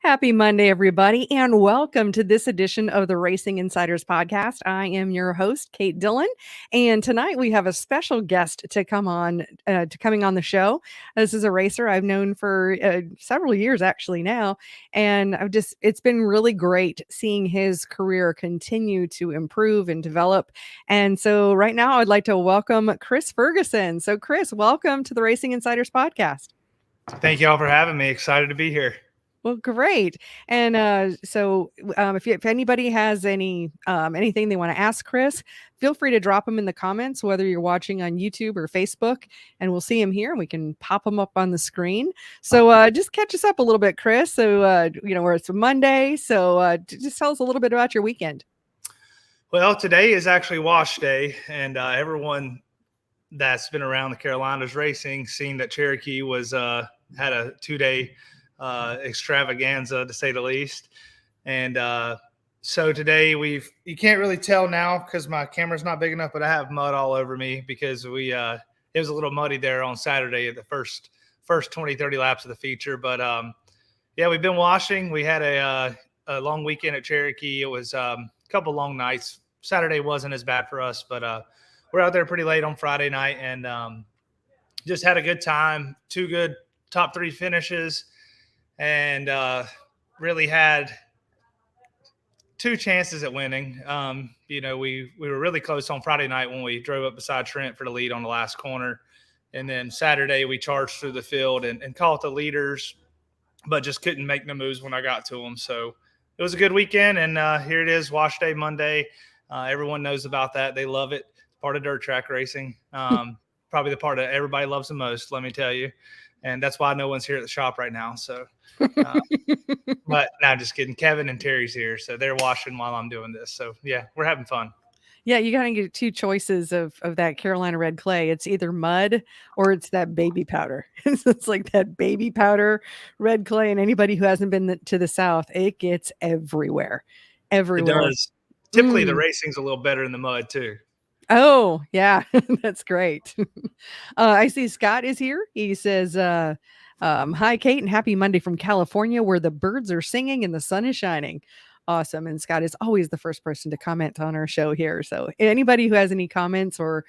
Happy Monday, everybody, and welcome to this edition of the Racing Insiders podcast. I am your host, Kate Dillon, and tonight we have a special guest coming on the show. This is a racer I've known for several years, actually now, and it's been really great seeing his career continue to improve and develop. And so, right now, I'd like to welcome Chris Ferguson. So, Chris, welcome to the Racing Insiders podcast. Thank you all for having me. Excited to be here. Well, great. And if anybody has anything they want to ask Chris, feel free to drop them in the comments, whether you're watching on YouTube or Facebook, and we'll see him here and we can pop them up on the screen. So just catch us up a little bit, Chris. So, it's a Monday. So just tell us a little bit about your weekend. Well, today is actually wash day, and everyone that's been around the Carolinas racing seen that Cherokee had a 2-day extravaganza, to say the least. And so today you can't really tell now because my camera's not big enough, but I have mud all over me because it was a little muddy there on Saturday at the first 20-30 laps of the feature. But yeah, we've been washing. We had a long weekend at Cherokee. It was a couple long nights. Saturday wasn't as bad for us, but we're out there pretty late on Friday night and just had a good time. 2 good top 3 finishes. And really had 2 chances at winning. We were really close on Friday night when we drove up beside Trent for the lead on the last corner. And then Saturday we charged through the field and caught the leaders, but just couldn't make the moves when I got to them. So it was a good weekend, and here it is, wash day Monday. Everyone knows about that. They love it. It's part of dirt track racing. Probably the part that everybody loves the most, let me tell you. And that's why no one's here at the shop right now. So, but no, just kidding. Kevin and Terry's here, so they're washing while I'm doing this. So yeah, we're having fun. Yeah, you gotta get 2 choices of that Carolina red clay. It's either mud or it's that baby powder. It's like that baby powder red clay, and anybody who hasn't been to the South, it gets everywhere. It does. Typically, the racing's a little better in the mud too. Oh, yeah. That's great. I see Scott is here. He says, hi, Kate, and happy Monday from California, where the birds are singing and the sun is shining. Awesome. And Scott is always the first person to comment on our show here. So anybody who has any comments or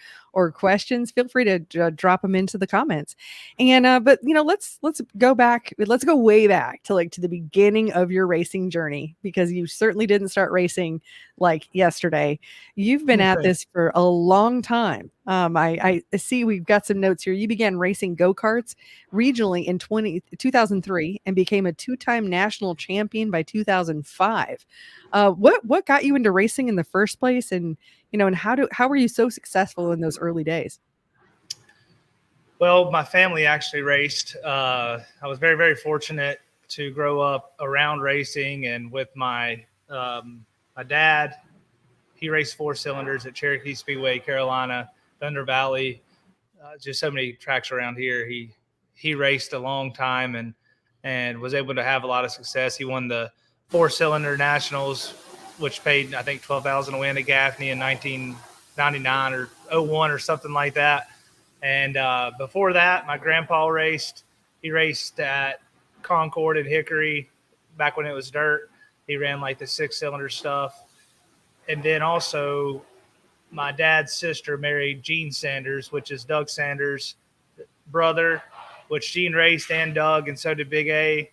questions, feel free to drop them into the comments. And but let's go back. Let's go way back to the beginning of your racing journey, because you certainly didn't start racing like yesterday. You've been at this for a long time. I see we've got some notes here. You began racing go-karts regionally in 2003 and became a 2-time national champion by 2005. What got you into racing in the first place, and and how were you so successful in those early days? Well, my family actually raced. I was very, very fortunate to grow up around racing, and with my dad, he raced 4 cylinders at Cherokee Speedway, Carolina, Thunder Valley, just so many tracks around here. He raced a long time and was able to have a lot of success. He won the 4-cylinder nationals, which paid, I think, $12,000 to win at Gaffney in 1999 or 01 or something like that. And before that, my grandpa raced. He raced at Concord and Hickory back when it was dirt. He ran like the 6-cylinder stuff. And then also my dad's sister married Gene Sanders, which is Doug Sanders' brother, which Gene raced and Doug, and so did Big A.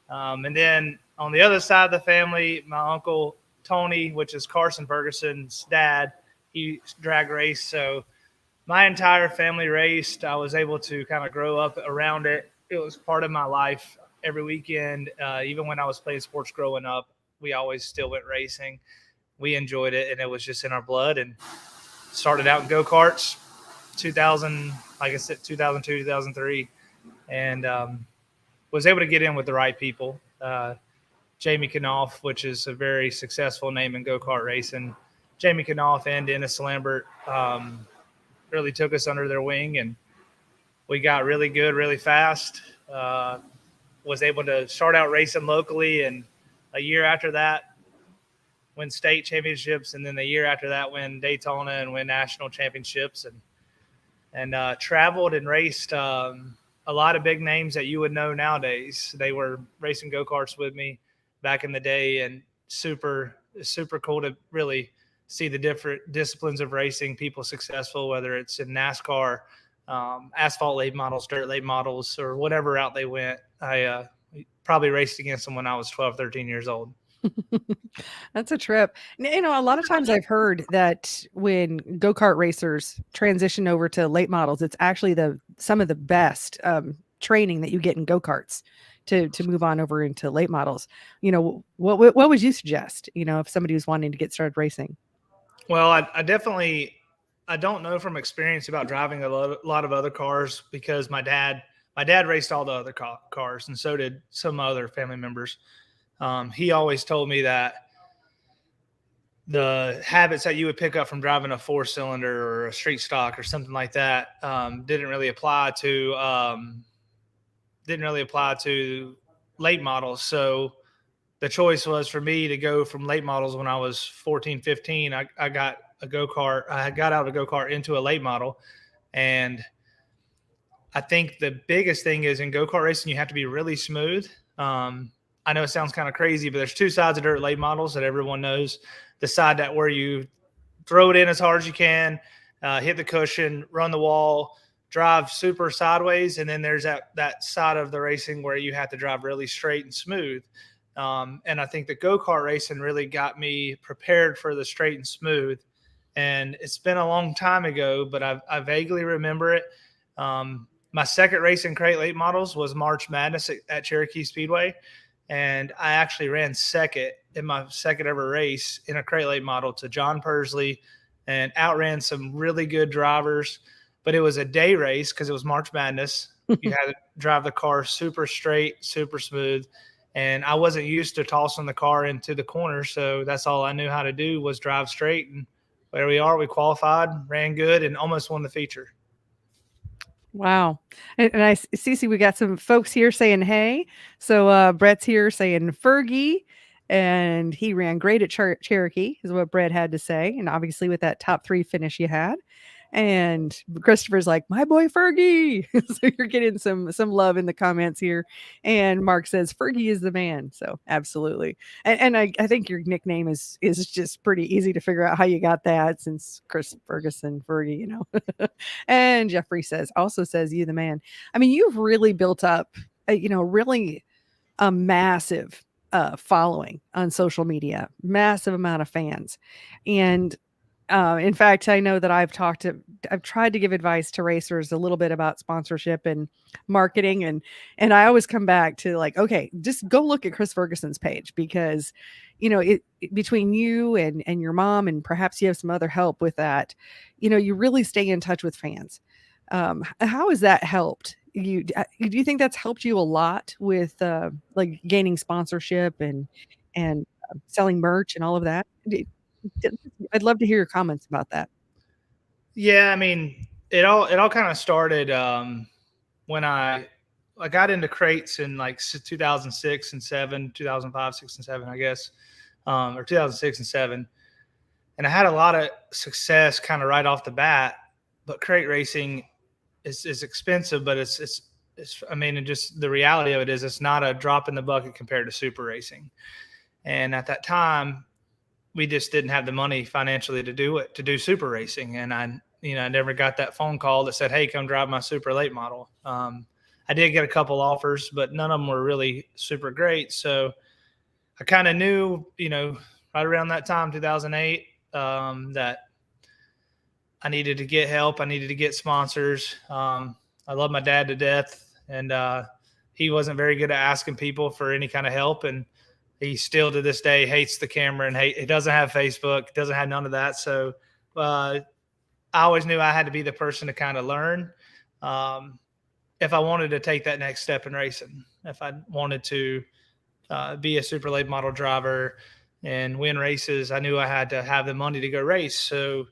And then on the other side of the family, my uncle Tony, which is Carson Ferguson's dad, he drag raced. So my entire family raced. I was able to kind of grow up around it. It was part of my life every weekend. Even when I was playing sports growing up, we always still went racing. We enjoyed it, and it was just in our blood. And started out in go-karts, 2000, like I said, 2002, 2003, and was able to get in with the right people. Jamie Knopf, which is a very successful name in go-kart racing. Jamie Knopf and Dennis Lambert really took us under their wing, and we got really good really fast. Was able to start out racing locally, and a year after that, win state championships, and then the year after that, win Daytona and win national championships, and traveled and raced a lot of big names that you would know nowadays. They were racing go-karts with me. back in the day, and super cool to really see the different disciplines of racing, people successful, whether it's in NASCAR, asphalt late models, dirt late models, or whatever route they went. I probably raced against them when I was 12, 13 years old. That's a trip. A lot of times I've heard that when go-kart racers transition over to late models, it's actually some of the best training that you get in go-karts to move on over into late models. What would you suggest, if somebody was wanting to get started racing? Well, I don't know from experience about driving a lot of other cars, because my dad raced all the other cars, and so did some other family members. He always told me that the habits that you would pick up from driving a 4-cylinder or a street stock or something like that didn't really apply to late models. So the choice was for me to go from late models. When I was 14, 15, I got a go-kart. I got out of a go-kart into a late model. And I think the biggest thing is in go-kart racing, you have to be really smooth. I know it sounds kind of crazy, but there's two sides of dirt late models that everyone knows. The side that where you throw it in as hard as you can, hit the cushion, run the wall, drive super sideways. And then there's that side of the racing where you have to drive really straight and smooth. And I think the go-kart racing really got me prepared for the straight and smooth. And it's been a long time ago, but I vaguely remember it. My second race in crate late models was March Madness at Cherokee Speedway. And I actually ran second in my second ever race in a crate late model to John Pursley, and outran some really good drivers. But it was a day race because it was March Madness. You had to drive the car super straight, super smooth. And I wasn't used to tossing the car into the corner. So that's all I knew how to do was drive straight. And there we are. We qualified, ran good, and almost won the feature. Wow. And Cece, we got some folks here saying, hey. So Brett's here saying Fergy, and he ran great at Cherokee is what Brett had to say. And obviously with that top 3 finish you had. And Christopher's like, my boy Fergy. So you're getting some love in the comments here. And Mark says Fergy is the man. So absolutely. And I think your nickname is just pretty easy to figure out how you got that, since Chris Ferguson, Fergy, And Jeffrey also says you the man. I mean, you've really built up really a massive following on social media, massive amount of fans. And in fact, I know that I've tried to give advice to racers a little bit about sponsorship and marketing. And I always come back to like, okay, just go look at Chris Ferguson's page, because, between you and your mom, and perhaps you have some other help with that, you really stay in touch with fans. How has that helped you? Do you think that's helped you a lot with like gaining sponsorship and selling merch and all of that? I'd love to hear your comments about that. Yeah, I mean, it all kind of started when I got into crates in like 2006 and 7, 2005, 6 and 7, I guess, or 2006 and 7. And I had a lot of success kind of right off the bat. But crate racing is expensive, but it's I mean, and just the reality of it is it's not a drop in the bucket compared to super racing. And at that time, we just didn't have the money financially to do super racing. And I never got that phone call that said, hey, come drive my super late model. I did get a couple offers, but none of them were really super great. So I kind of knew, right around that time, 2008, that I needed to get help. I needed to get sponsors. I love my dad to death, and he wasn't very good at asking people for any kind of help. And he still to this day hates the camera, and he doesn't have Facebook, doesn't have none of that. So I always knew I had to be the person to kind of learn if I wanted to take that next step in racing, if I wanted to be a super late model driver and win races. I knew I had to have the money to go race. So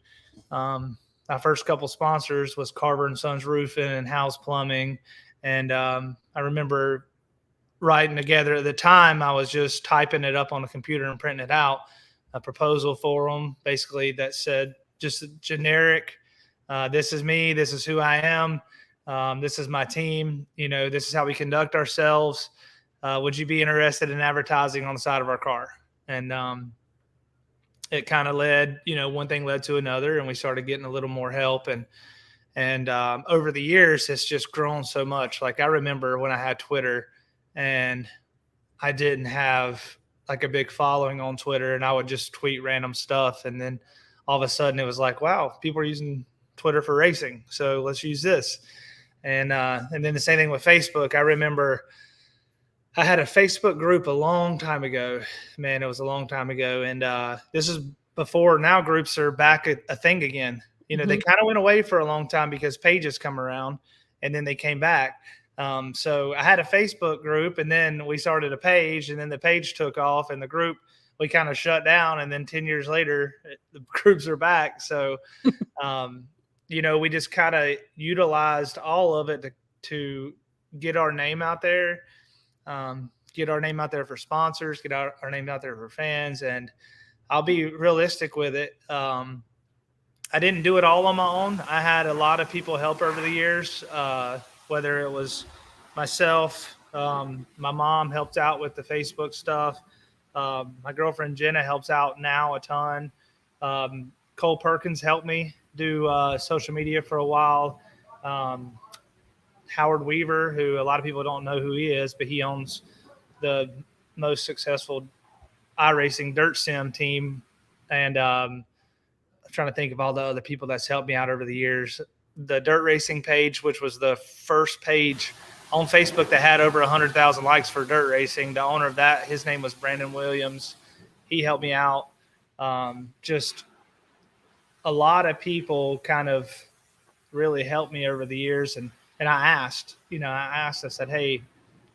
my first couple sponsors was Carver and Sons Roofing and House Plumbing. And I remember writing together at the time, I was just typing it up on the computer and printing it out, a proposal for them, basically that said just generic, this is me, this is who I am, this is my team, this is how we conduct ourselves. would you be interested in advertising on the side of our car? And it kind of led, one thing led to another, and we started getting a little more help. And over the years, it's just grown so much. Like I remember when I had Twitter, and I didn't have like a big following on Twitter, and I would just tweet random stuff. And then all of a sudden it was like, wow, people are using Twitter for racing, so let's use this. And then the same thing with Facebook. I remember I had a Facebook group a long time ago. Man, it was a long time ago. And this is before now groups are back a thing again. They kind of went away for a long time because pages come around, and then they came back. So I had a Facebook group, and then we started a page, and then the page took off, and the group, we kind of shut down. And then 10 years later, the groups are back. So, we just kind of utilized all of it to get our name out there. Get our name out there for sponsors, get our name out there for fans. And I'll be realistic with it. I didn't do it all on my own. I had a lot of people help over the years, whether it was myself, my mom helped out with the Facebook stuff. My girlfriend Jenna helps out now a ton. Cole Perkins helped me do social media for a while. Howard Weaver, who a lot of people don't know who he is, but he owns the most successful iRacing dirt sim team. And I'm trying to think of all the other people that's helped me out over the years. The dirt racing page, which was the first page on Facebook that had over 100,000 likes for dirt racing. The owner of that, his name was Brandon Williams. He helped me out. Just a lot of people kind of really helped me over the years. And I asked, I said, hey,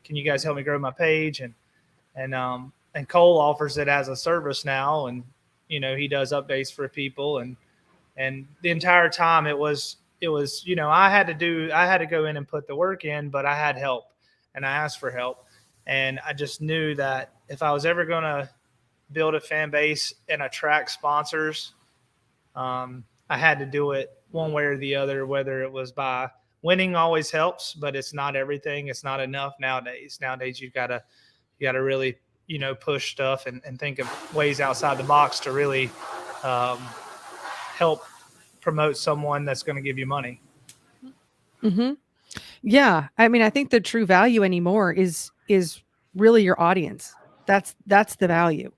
can you guys help me grow my page? And Cole offers it as a service now. And, he does updates for people. And the entire time it was, I had to go in and put the work in, but I had help, and I asked for help. And I just knew that if I was ever going to build a fan base and attract sponsors, I had to do it one way or the other, whether it was by winning always helps, but it's not everything. It's not enough nowadays. Nowadays, you gotta really, push stuff and think of ways outside the box to really help promote someone that's going to give you money. Mm-hmm. Yeah. I mean, I think the true value anymore is really your audience. That's the value.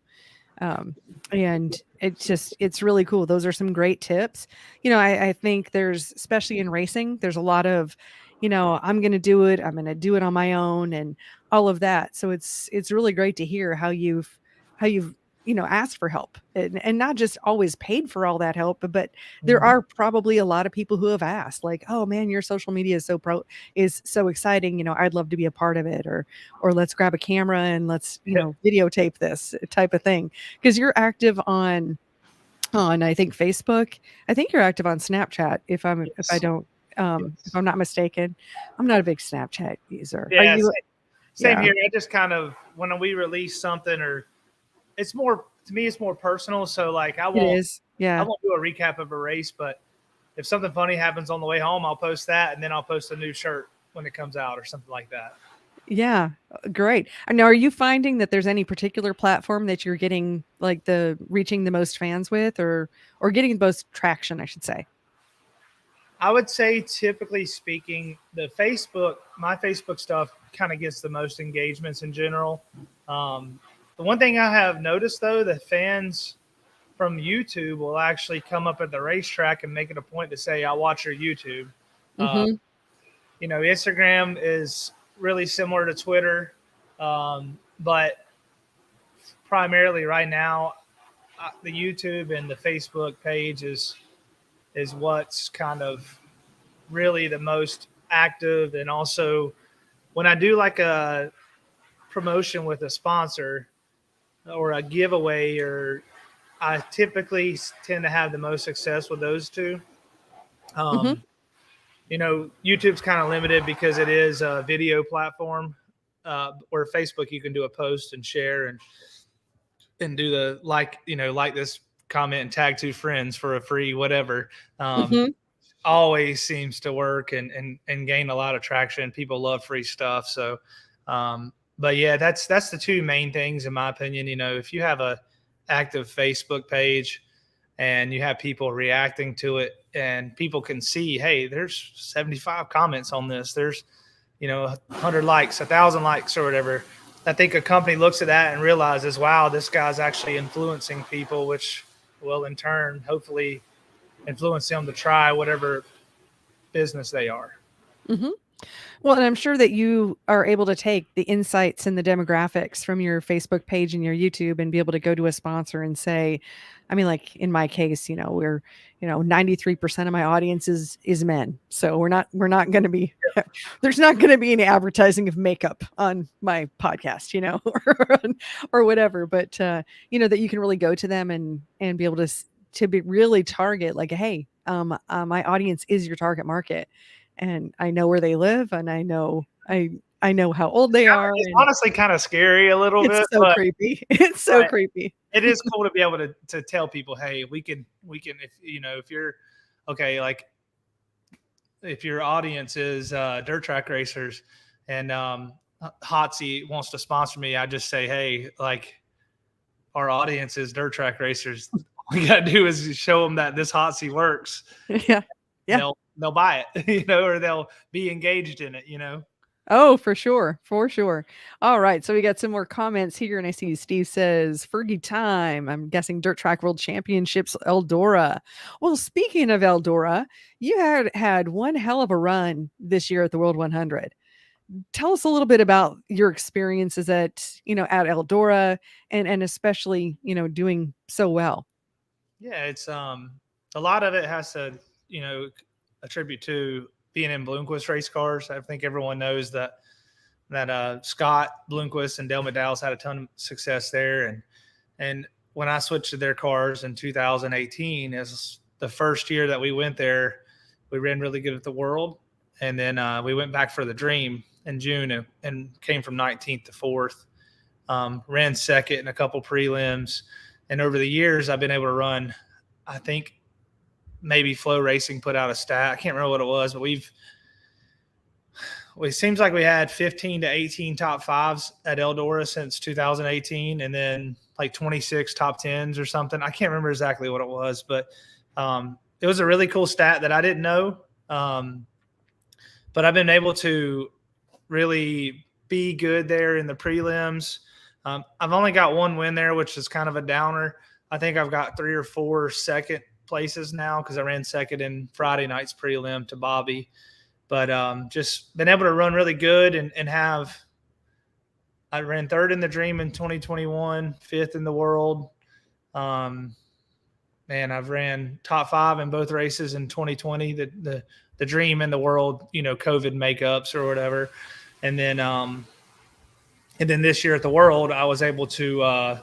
And it's really cool. Those are some great tips. I think there's, especially in racing, there's a lot of, I'm going to do it on my own and all of that. So it's really great to hear how you've asked for help and not just always paid for all that help, but there are probably a lot of people who have asked like, oh man, your social media is so exciting. I'd love to be a part of it, or let's grab a camera and let's, videotape this type of thing. Cause you're active on, I think Facebook. I think you're active on Snapchat. If I'm not mistaken. I'm not a big Snapchat user. Yeah, Are you? Same here. I just kind of, when we release something, or it's more, to me, it's more personal. So like I won't do a recap of a race, but if something funny happens on the way home, I'll post that, and then I'll post a new shirt when it comes out or something like that. Yeah, great. Now, are you finding that there's any particular platform that you're getting like reaching the most fans with, or getting the most traction, I should say? I would say, typically speaking, my Facebook stuff kind of gets the most engagements in general. The one thing I have noticed, though, the fans from YouTube will actually come up at the racetrack and make it a point to say, "I'll watch your YouTube." Mm-hmm. Instagram is really similar to Twitter, but primarily right now, the YouTube and the Facebook page is what's kind of really the most active. And also, when I do like a promotion with a sponsor or a giveaway, or I typically tend to have the most success with those two. YouTube's kind of limited because it is a video platform, where Facebook, you can do a post and share and do the like this comment and tag 2 friends for a free whatever. Always seems to work and gain a lot of traction. People love free stuff. So but yeah, that's the two main things in my opinion. You know, if you have a active Facebook page and you have people reacting to it and people can see, hey, there's 75 comments on this, there's, you know, 100 likes, 1,000 likes or whatever. I think a company looks at that and realizes, wow, this guy's actually influencing people, which will in turn hopefully influence them to try whatever business they are. Mm-hmm. Well, and I'm sure that you are able to take the insights and the demographics from your Facebook page and your YouTube and be able to go to a sponsor and say, I mean, like in my case, you know, we're, you know, 93% of my audience is men. So we're not going to be, there's not going to be any advertising of makeup on my podcast, you know, or whatever. But, you know, that you can really go to them and be able to be really target like, hey, my audience is your target market. And I know where they live, and I know how old they are. It's honestly kind of scary a little bit. It's so creepy. It's so creepy. It is cool to be able to tell people, hey, we can if you know, if you're okay, like if your audience is dirt track racers and Hotsy wants to sponsor me, I just say, hey, like our audience is dirt track racers. All we gotta do is show them that this Hotsy works. Yeah. Yeah. They'll buy it, you know, or they'll be engaged in it, you know. Oh, for sure. For sure. All right. So we got some more comments here. And I see Steve says, Fergy time. I'm guessing Dirt Track World Championships, Eldora. Well, speaking of Eldora, you had one hell of a run this year at the World 100. Tell us a little bit about your experiences at, you know, at Eldora and especially, you know, doing so well. Yeah, it's a lot of it has to, you know, attribute to being in Bloomquist race cars. I think everyone knows that Scott Bloomquist and Dale McDowell's had a ton of success there. And when I switched to their cars in 2018, as the first year that we went there, we ran really good at the World. And then we went back for the Dream in June and came from 19th to 4th. Ran second in a couple prelims. And over the years, I've been able to run, I think, maybe Flow Racing put out a stat. I can't remember what it was, but it seems like we had 15 to 18 top fives at Eldora since 2018, and then like 26 top tens or something. I can't remember exactly what it was, but it was a really cool stat that I didn't know. But I've been able to really be good there in the prelims. I've only got one win there, which is kind of a downer. I think I've got 3 or 4 second places now because I ran second in Friday night's prelim to Bobby. But just been able to run really good and I ran third in the Dream in 2021, fifth in the World. Man, I've ran top 5 in both races in 2020, the Dream and the World, you know, COVID makeups or whatever. And then this year at the World, I was able to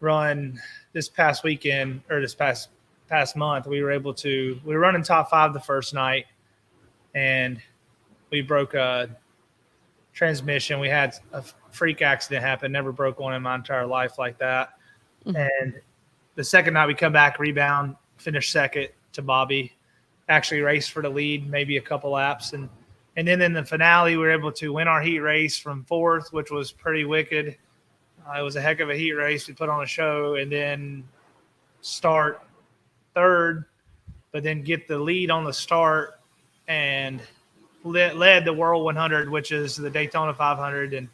run this past weekend or this past month. We were running top 5 the first night, and we broke a transmission. We had a freak accident happen. Never broke one in my entire life like that. Mm-hmm. And the second night we come back, rebound, finish second to Bobby, actually raced for the lead, maybe a couple laps. And then in the finale, we were able to win our heat race from 4th, which was pretty wicked. It was a heck of a heat race. We put on a show and then start 3rd, but then get the lead on the start and led the World 100, which is the Daytona 500.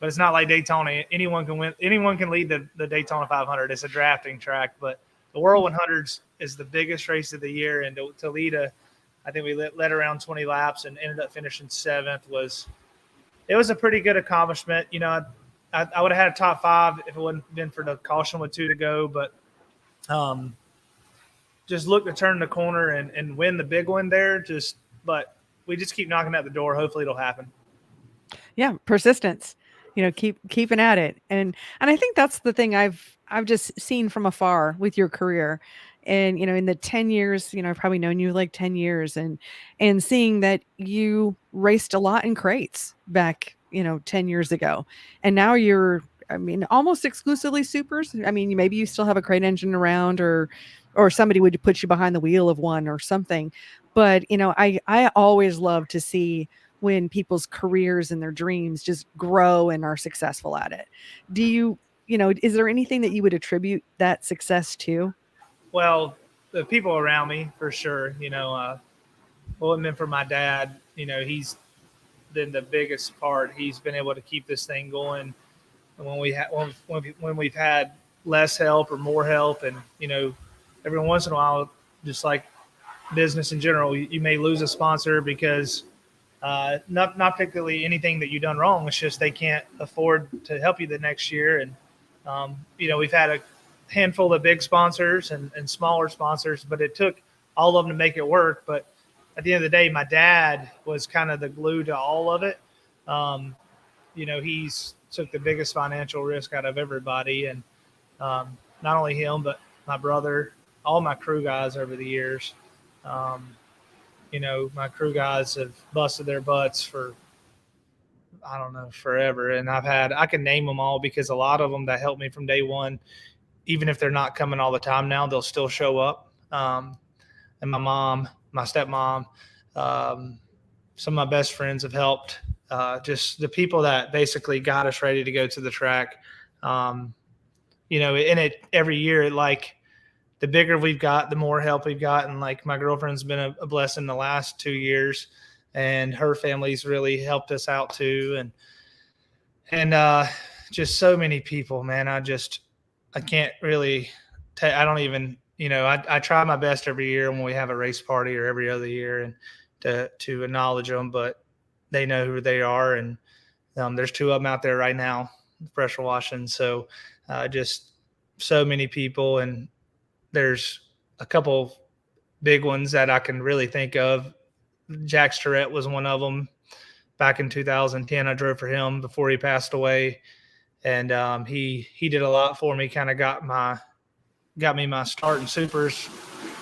But it's not like Daytona. Anyone can win. Anyone can lead the Daytona 500. It's a drafting track, but the World 100 is the biggest race of the year. And to lead I think we led around 20 laps and ended up finishing 7th. It was a pretty good accomplishment. You know, I would have had a top 5 if it wouldn't been for the caution with 2 to go. But just look to turn the corner and win the big one there. But we just keep knocking at the door. Hopefully it'll happen. Yeah, persistence. You know, keeping at it. And I think that's the thing I've just seen from afar with your career. And, you know, in the 10 years, you know, I've probably known you like 10 years and seeing that you raced a lot in crates back, you know, 10 years ago. And now you're, I mean, almost exclusively supers. I mean, maybe you still have a crate engine around or somebody would put you behind the wheel of one or something. But, you know, I always love to see when people's careers and their dreams just grow and are successful at it. Do you, is there anything that you would attribute that success to? Well, the people around me for sure. Well, it meant for my dad. He's been the biggest part. He's been able to keep this thing going. And when we've had less help or more help, and every once in a while, just like business in general, you may lose a sponsor because not particularly anything that you've done wrong. It's just they can't afford to help you the next year. And we've had a handful of big sponsors and smaller sponsors, but it took all of them to make it work. But at the end of the day, my dad was kind of the glue to all of it. He's took the biggest financial risk out of everybody, and not only him, but my brother, all my crew guys over the years. My crew guys have busted their butts for, I don't know, forever. And I can name them all because a lot of them that helped me from day one, even if they're not coming all the time now, they'll still show up. And my mom, my stepmom, some of my best friends have helped. Just the people that basically got us ready to go to the track. In it every year, like the bigger we've got, the more help we've got. And like my girlfriend's been a blessing the last 2 years, and her family's really helped us out too. And just so many people, man. I can't really I don't even, I try my best every year when we have a race party or every other year and to acknowledge them, but they know who they are. And there's 2 of them out there right now, pressure washing. So just so many people. And there's a couple big ones that I can really think of. Jack Starrett was one of them. Back in 2010, I drove for him before he passed away. And he did a lot for me, kind of got me my start in supers.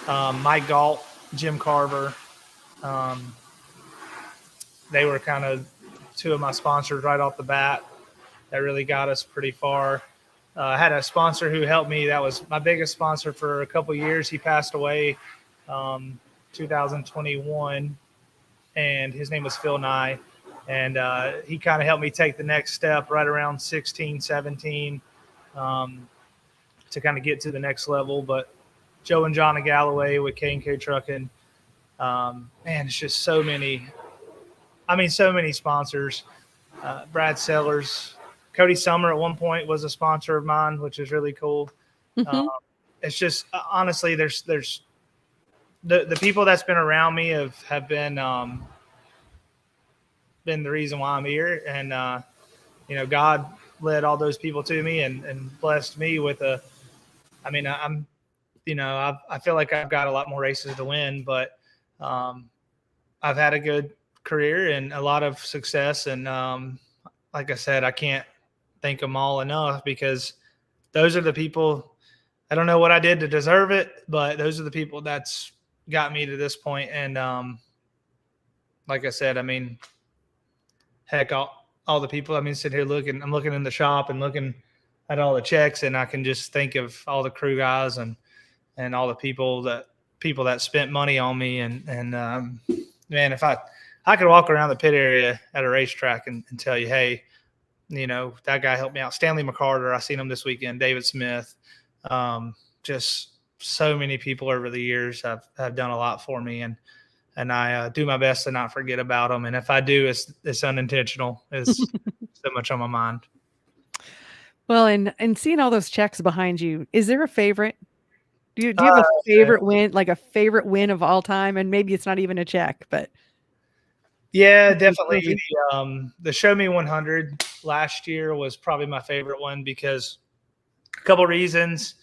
Mike Galt, Jim Carver, they were kind of 2 of my sponsors right off the bat that really got us pretty far. I had a sponsor who helped me. That was my biggest sponsor for a couple of years. He passed away 2021, and his name was Phil Nye. And he kind of helped me take the next step right around 16, 17 to kind of get to the next level. But Joe and John Galloway with K&K Trucking, man, it's just so many sponsors. Brad Sellers, Cody Summer at one point was a sponsor of mine, which is really cool. Mm-hmm. It's just honestly, there's the people that's been around me have been the reason why I'm here. And God led all those people to me and blessed me with I feel like I've got a lot more races to win, but I've had a good career and a lot of success. And like I said, I can't thank them all enough because those are the people. I don't know what I did to deserve it, but those are the people that's got me to this point. And like I said, heck, all the people, sit here I'm looking in the shop and looking at all the checks, and I can just think of all the crew guys and all the people that spent money on me. And man, if I could walk around the pit area at a racetrack and tell you, hey, that guy helped me out. Stanley McCarter, I seen him this weekend. David Smith, just so many people over the years have done a lot for me, and I do my best to not forget about them. And if I do, it's unintentional. It's so much on my mind. Well, and seeing all those checks behind you, is there a favorite? Do you have a favorite win, like a favorite win of all time? And maybe it's not even a check, but yeah, definitely. The Show Me 100 last year was probably my favorite one because a couple reasons.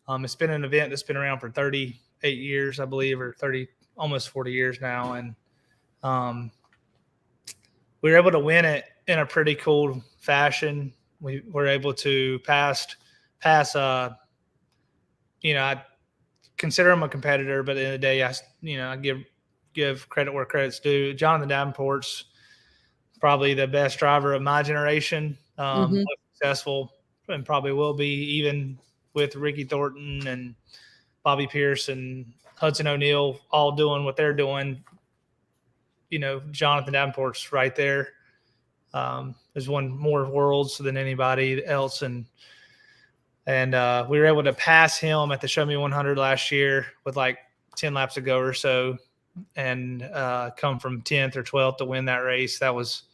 It's been an event that's been around for 38 years, I believe, or almost 40 years now. And we were able to win it in a pretty cool fashion. We were able to pass. I consider him a competitor, but at the end of the day, I give credit where credit's due. Jonathan Davenport's probably the best driver of my generation, most successful, and probably will be, even with Ricky Thornton and Bobby Pierce and Hudson O'Neill all doing what they're doing. Jonathan Davenport's right there. Has won more worlds than anybody else, and we were able to pass him at the Show Me 100 last year with like 10 laps to go or so, and come from 10th or 12th to win that race. That was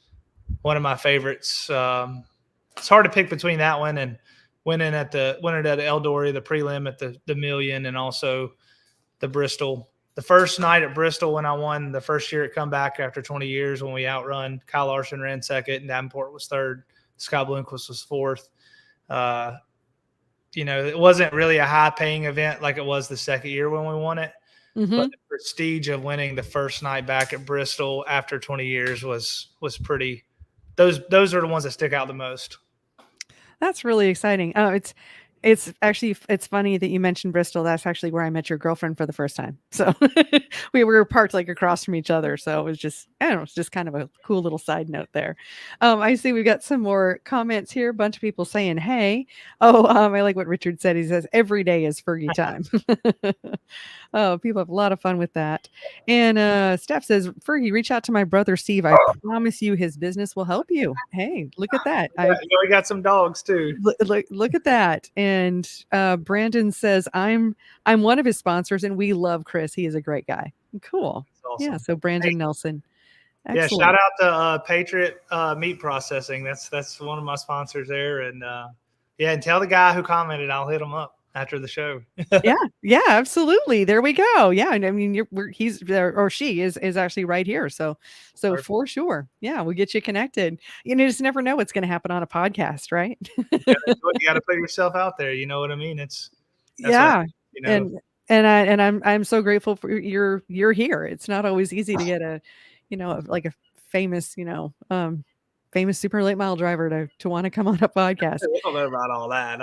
one of my favorites. It's hard to pick between that one and winning at Eldora, the prelim at the Million, and also the Bristol. The first night at Bristol when I won the first year at Comeback after 20 years, when we outrun, Kyle Larson ran second and Davenport was third. Scott Bloomquist was fourth. It wasn't really a high-paying event like it was the second year when we won it. Mm-hmm. But the prestige of winning the first night back at Bristol after 20 years was pretty. Those are the ones that stick out the most. That's really exciting. Oh, it's actually, it's funny that you mentioned Bristol. That's actually where I met your girlfriend for the first time. So we were parked like across from each other. So it was just, I don't know, it's just kind of a cool little side note there. I see we've got some more comments here. A bunch of people saying, hey. I like what Richard said. He says, every day is Fergie time. Oh, people have a lot of fun with that. And Steph says, Fergie, reach out to my brother Steve. I promise you his business will help you. Hey, look at that. We got some dogs too. Look at that. And Brandon says, I'm one of his sponsors and we love Chris. He is a great guy. Cool. Awesome. Yeah. So Brandon Nelson. Excellent. Yeah. Shout out to Patriot Meat Processing. That's one of my sponsors there. And and tell the guy who commented, I'll hit him up after the show. yeah, absolutely. There we go. Yeah, and I mean, he's there, or she is actually right here. So Perfect. For sure, yeah, we'll get you connected. You just never know what's going to happen on a podcast, right? You got to put yourself out there. You know what I mean? And I'm so grateful for you're here. It's not always easy to get a famous famous super late mile driver to want to come on a podcast. I don't know about all that.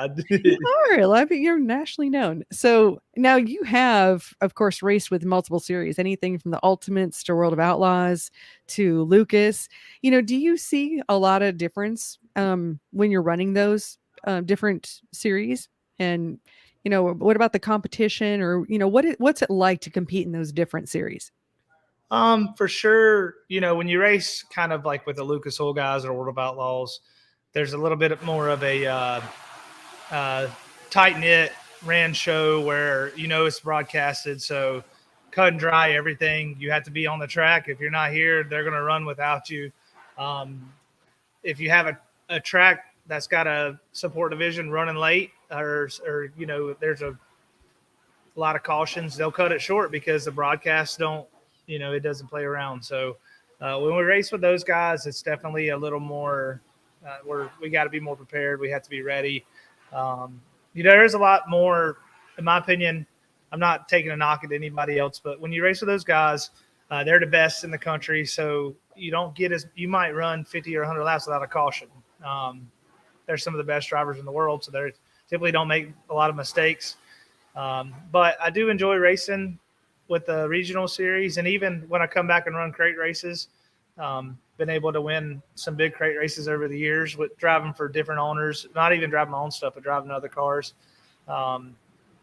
You're nationally known. So now you have, of course, raced with multiple series, anything from the Ultimates to World of Outlaws to Lucas. Do you see a lot of difference when you're running those different series? And, what about the competition, or, what's it like to compete in those different series? For sure, when you race kind of like with the Lucas Oil guys or World of Outlaws, there's a little bit more of a tight-knit ran show where, it's broadcasted. So cut and dry everything. You have to be on the track. If you're not here, they're going to run without you. If you have a track that's got a support division running late or there's a lot of cautions, they'll cut it short because the broadcasts don't, it doesn't play around. So when we race with those guys, it's definitely a little more we got to be more prepared. We have to be ready. There's a lot more, in my opinion. I'm not taking a knock at anybody else, but when you race with those guys, they're the best in the country. So you might run 50 or 100 laps without a caution. They're some of the best drivers in the world, so they typically don't make a lot of mistakes. But I do enjoy racing with the regional series, and even when I come back and run crate races, been able to win some big crate races over the years with driving for different owners, not even driving my own stuff, but driving other cars.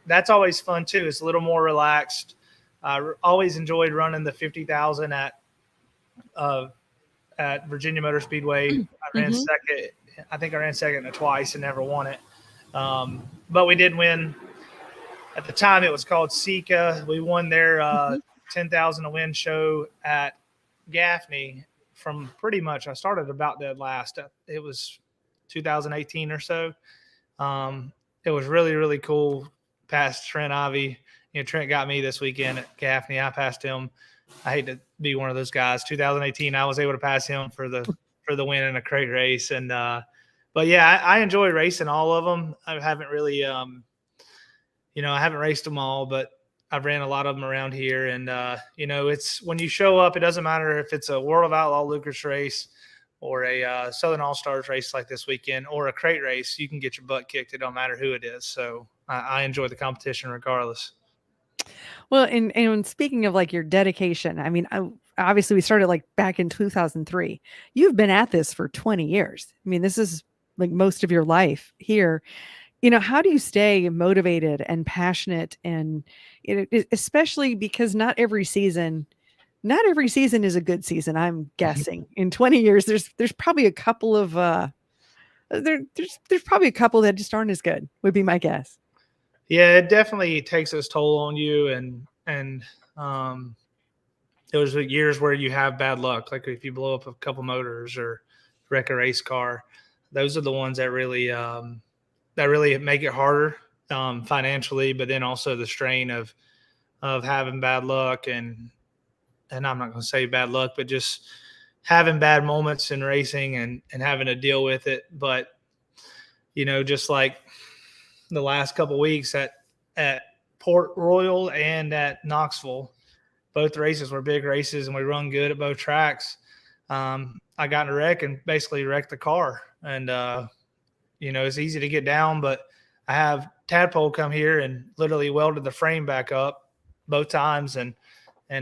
That's always fun too. It's a little more relaxed. I always enjoyed running the 50,000 at Virginia Motor Speedway. I ran second. I think I ran second twice and never won it. But we did win. At the time, it was called Sika. We won their 10,000 to win show at Gaffney from pretty much, I started about dead last. It was 2018 or so. It was really, really cool. Past Trent Ivy. Trent got me this weekend at Gaffney. I passed him. I hate to be one of those guys. 2018, I was able to pass him for the win in a crate race. And but yeah, I enjoy racing all of them. I haven't really I haven't raced them all, but I've ran a lot of them around here. And, it's when you show up, it doesn't matter if it's a World of Outlaw Lucas race or a Southern All-Stars race like this weekend or a crate race, you can get your butt kicked. It don't matter who it is. So I enjoy the competition regardless. Well, and speaking of like your dedication, I mean, obviously we started like back in 2003. You've been at this for 20 years. I mean, this is like most of your life here. How do you stay motivated and passionate, and especially because not every season Not every season is a good season, I'm guessing. In 20 years, there's probably a couple of there's probably a couple that just aren't as good, would be my guess. Yeah, it definitely takes its toll on you, and um, those are years where you have bad luck, like if you blow up a couple motors or wreck a race car. Those are the ones that really make it harder financially, but then also the strain of having bad luck and I'm not going to say bad luck, but just having bad moments in racing and having to deal with it. But just like the last couple of weeks at Port Royal and at Knoxville, both races were big races, and we run good at both tracks. I got in a wreck and basically wrecked the car, and it's easy to get down, but I have Tadpole come here and literally welded the frame back up both times, and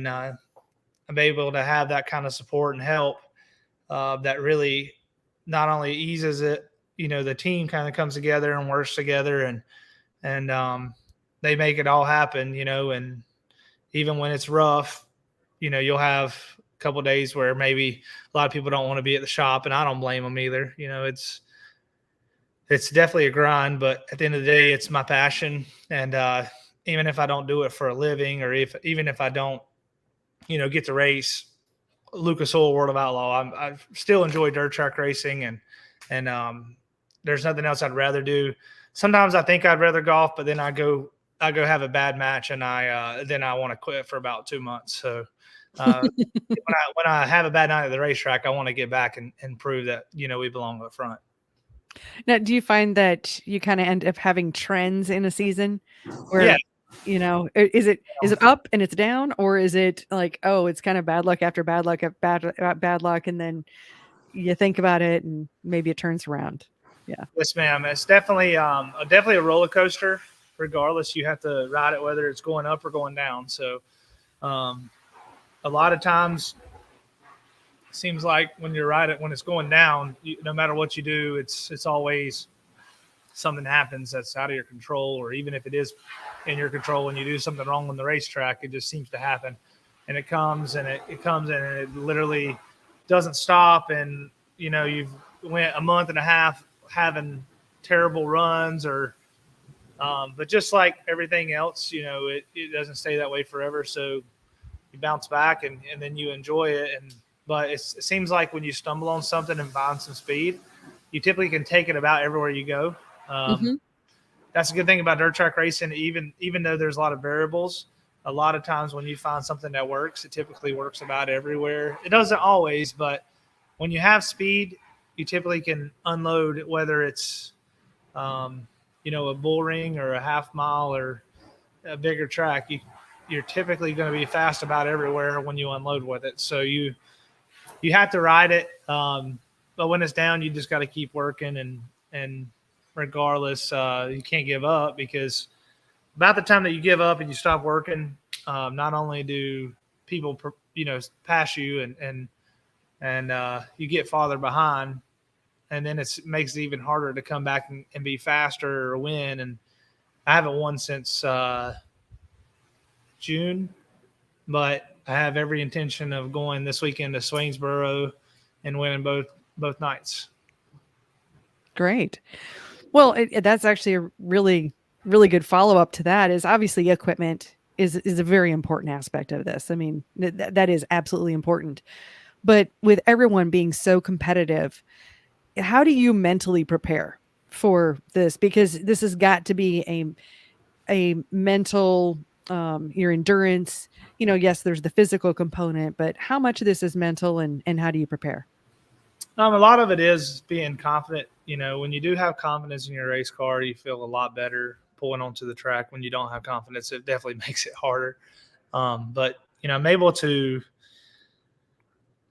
I'm able to have that kind of support and help that really not only eases it, the team kind of comes together and works together, and they make it all happen, and even when it's rough, you'll have a couple of days where maybe a lot of people don't want to be at the shop, and I don't blame them either. It's definitely a grind, but at the end of the day, it's my passion. And even if I don't do it for a living, or even if I don't, get to race Lucas Oil World of Outlaw, I still enjoy dirt track racing, and there's nothing else I'd rather do. Sometimes I think I'd rather golf, but then I go have a bad match, and then I want to quit for about 2 months. So when I have a bad night at the racetrack, I want to get back and prove that we belong up front. Now, do you find that you kind of end up having trends in a season where, is it up and it's down, or is it like, oh, it's kind of bad luck after bad luck at bad luck, and then you think about it and maybe it turns around? Yeah. Yes, ma'am. It's definitely a roller coaster. Regardless, you have to ride it whether it's going up or going down. So, a lot of times, it seems like when when it's going down, no matter what you do, it's always something happens that's out of your control, or even if it is in your control and you do something wrong on the racetrack, it just seems to happen, and it comes and it comes and it literally doesn't stop, and you've went a month and a half having terrible runs, or but just like everything else, it doesn't stay that way forever. So you bounce back and then you enjoy it. But it seems like when you stumble on something and find some speed, you typically can take it about everywhere you go. That's a good thing about dirt track racing. Even though there's a lot of variables, a lot of times when you find something that works, it typically works about everywhere. It doesn't always, but when you have speed, you typically can unload, whether it's a bull ring or a half mile or a bigger track. You're typically going to be fast about everywhere when you unload with it. So you have to ride it, but when it's down, you just got to keep working, and regardless, you can't give up, because about the time that you give up and you stop working, not only do people pass you and you get farther behind, and then it makes it even harder to come back and be faster or win. And I haven't won since June, but I have every intention of going this weekend to Swainsboro and winning both nights. Great. Well, that's actually a really, really good follow-up to that. Is obviously equipment is a very important aspect of this. I mean, that is absolutely important. But with everyone being so competitive, how do you mentally prepare for this? Because this has got to be a mental, your endurance, yes, there's the physical component, but how much of this is mental, and how do you prepare? A lot of it is being confident. When you do have confidence in your race car, you feel a lot better pulling onto the track. When you don't have confidence, it definitely makes it harder. But I'm able to,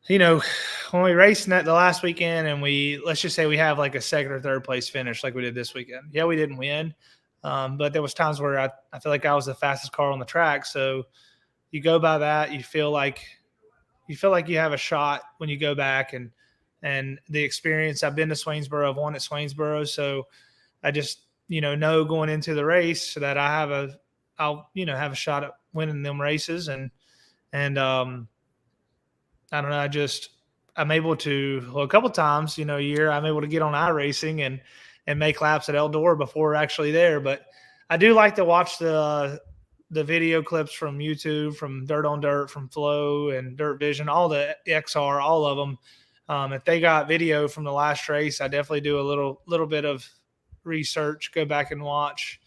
when we raced the last weekend and let's just say we have like a second or third place finish like we did this weekend. Yeah, we didn't win. But there was times where I feel like I was the fastest car on the track. So you go by that, you feel like you have a shot when you go back, and the experience. I've been to Swainsboro, I've won at Swainsboro. So I just, know going into the race that I'll have a shot at winning them races. And I don't know. I'm able to, well, a couple times, a year, I'm able to get on iRacing and make laps at Eldora before we're actually there. But I do like to watch the video clips from YouTube, from Dirt on Dirt, from Flow and Dirt Vision, all the XR, all of them. If they got video from the last race, I definitely do a little bit of research, go back and watch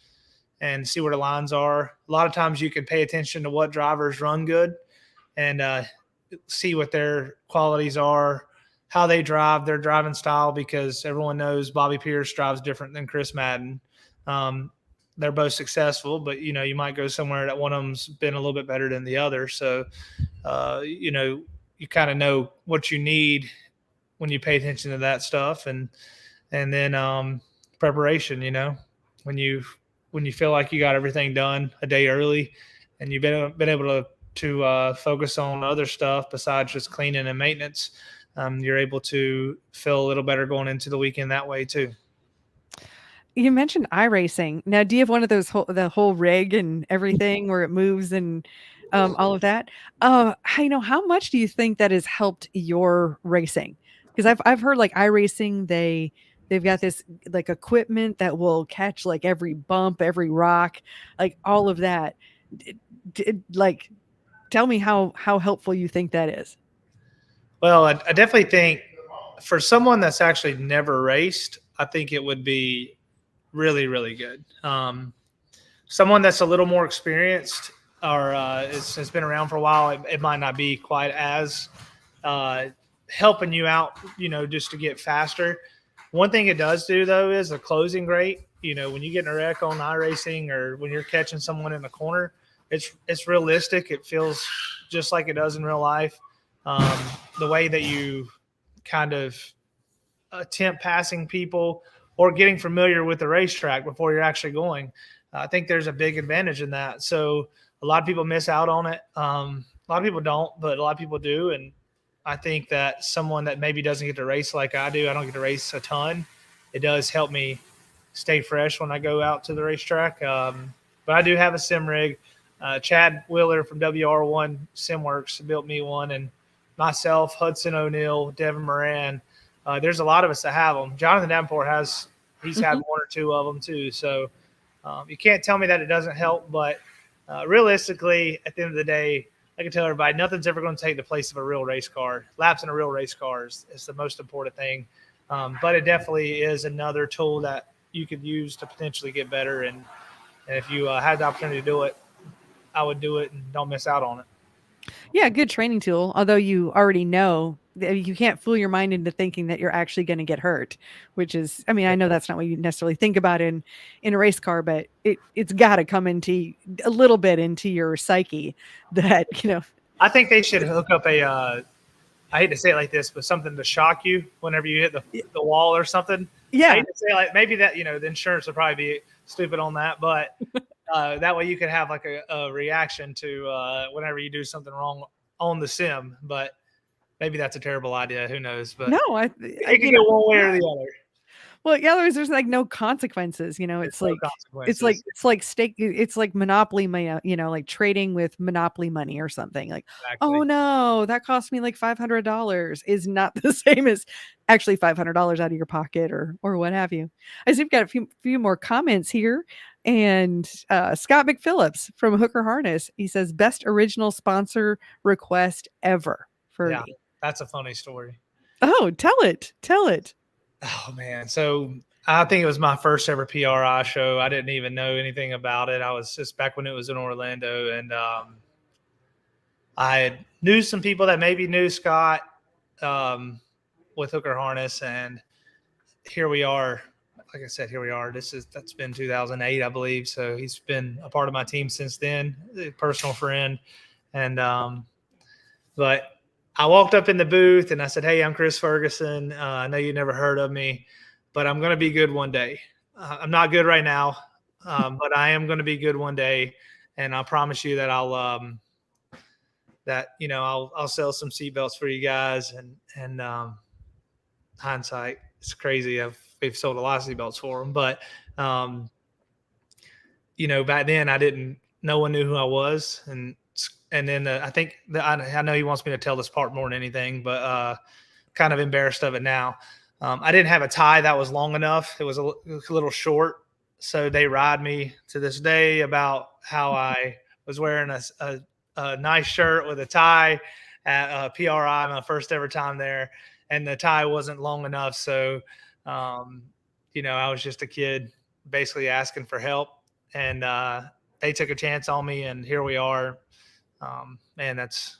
and see where the lines are. A lot of times you can pay attention to what drivers run good and see what their qualities are, how they drive, their driving style, because everyone knows Bobby Pierce drives different than Chris Madden. They're both successful, but you might go somewhere that one of them's been a little bit better than the other. So, you kind of know what you need when you pay attention to that stuff, and then preparation. When you feel like you got everything done a day early, and you've been able to focus on other stuff besides just cleaning and maintenance, you're able to feel a little better going into the weekend that way too. You mentioned iRacing. Now, do you have one of those the whole rig and everything where it moves and all of that? How much do you think that has helped your racing? Because I've heard like iRacing, they've got this like equipment that will catch like every bump, every rock, like all of that. Like, tell me how helpful you think that is. Well, I definitely think for someone that's actually never raced, I think it would be really, really good. Someone that's a little more experienced or has been around for a while, it might not be quite as helping you out, just to get faster. One thing it does do, though, is the closing rate. When you get in a wreck on iRacing or when you're catching someone in the corner, it's realistic. It feels just like it does in real life. The way that you kind of attempt passing people or getting familiar with the racetrack before you're actually going. I think there's a big advantage in that. So a lot of people miss out on it. A lot of people don't, but a lot of people do. And I think that someone that maybe doesn't get to race like I do, I don't get to race a ton. It does help me stay fresh when I go out to the racetrack. But I do have a sim rig. Chad Wheeler from WR1 SimWorks built me one, and myself, Hudson O'Neill, Devin Moran. There's a lot of us that have them. Jonathan Davenport he's had one or two of them too. So you can't tell me that it doesn't help, but realistically, at the end of the day, I can tell everybody nothing's ever going to take the place of a real race car. Laps in a real race car is the most important thing. But it definitely is another tool that you could use to potentially get better. And if you had the opportunity to do it, I would do it and don't miss out on it. Yeah, good training tool. Although you already know that you can't fool your mind into thinking that you're actually going to get hurt, which is, I mean, I know that's not what you necessarily think about in a race car, but it's got to come into a little bit into your psyche that, I think they should hook up I hate to say it like this, but something to shock you whenever you hit the wall or something. Yeah. I hate to say like maybe that, the insurance would probably be stupid on that, but that way you could have like a reaction to whenever you do something wrong on the sim. But maybe that's a terrible idea. Who knows? But no, it can go one way or the other. Well, yeah, there's like no consequences, it's like it's like monopoly money, like trading with monopoly money or something. Like, Exactly. oh no, that cost me like $500 is not the same as actually $500 out of your pocket or what have you. I see we've got a few more comments here. And Scott McPhillips from Hooker Harness, he says best original sponsor request ever. Fergy. Yeah, that's a funny story. Oh, tell it. Oh man, so I think it was my first ever PRI show. I didn't even know anything about it. I was just back when it was in Orlando, and I knew some people that maybe knew Scott with Hooker Harness, and here we are. Like I said, here we are. That's been 2008, I believe. So he's been a part of my team since then, a personal friend, and but I walked up in the booth and I said, "Hey, I'm Chris Ferguson. I know you never heard of me, but I'm going to be good one day. I'm not good right now, but I am going to be good one day, and I promise you that I'll sell some seatbelts for you guys." And hindsight, it's crazy. We've sold a lot of seatbelts for them, but back then no one knew who I was, and And then I think I know he wants me to tell this part more than anything, but kind of embarrassed of it now. I didn't have a tie that was long enough. It was a little short. So they ride me to this day about how I was wearing a nice shirt with a tie at PRI, my first ever time there. And the tie wasn't long enough. So, I was just a kid basically asking for help. And they took a chance on me. And here we are. Man, that's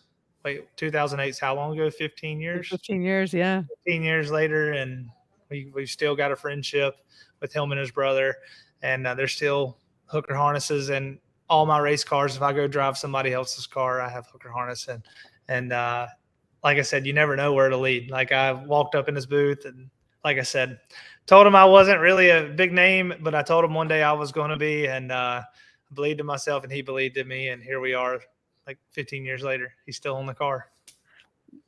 2008 is how long ago? 15 Like years? 15 years. Yeah. 15 years later, and we've still got a friendship with him and his brother, and they're still hooker harnesses and all my race cars. If I go drive somebody else's car, I have hooker harness, and like I said, you never know where to lead. Like I walked up in his booth, and like I said, told him I wasn't really a big name, but I told him one day I was going to be, and I believed in myself, and he believed in me, and here we are, like 15 years later. He's still in the car.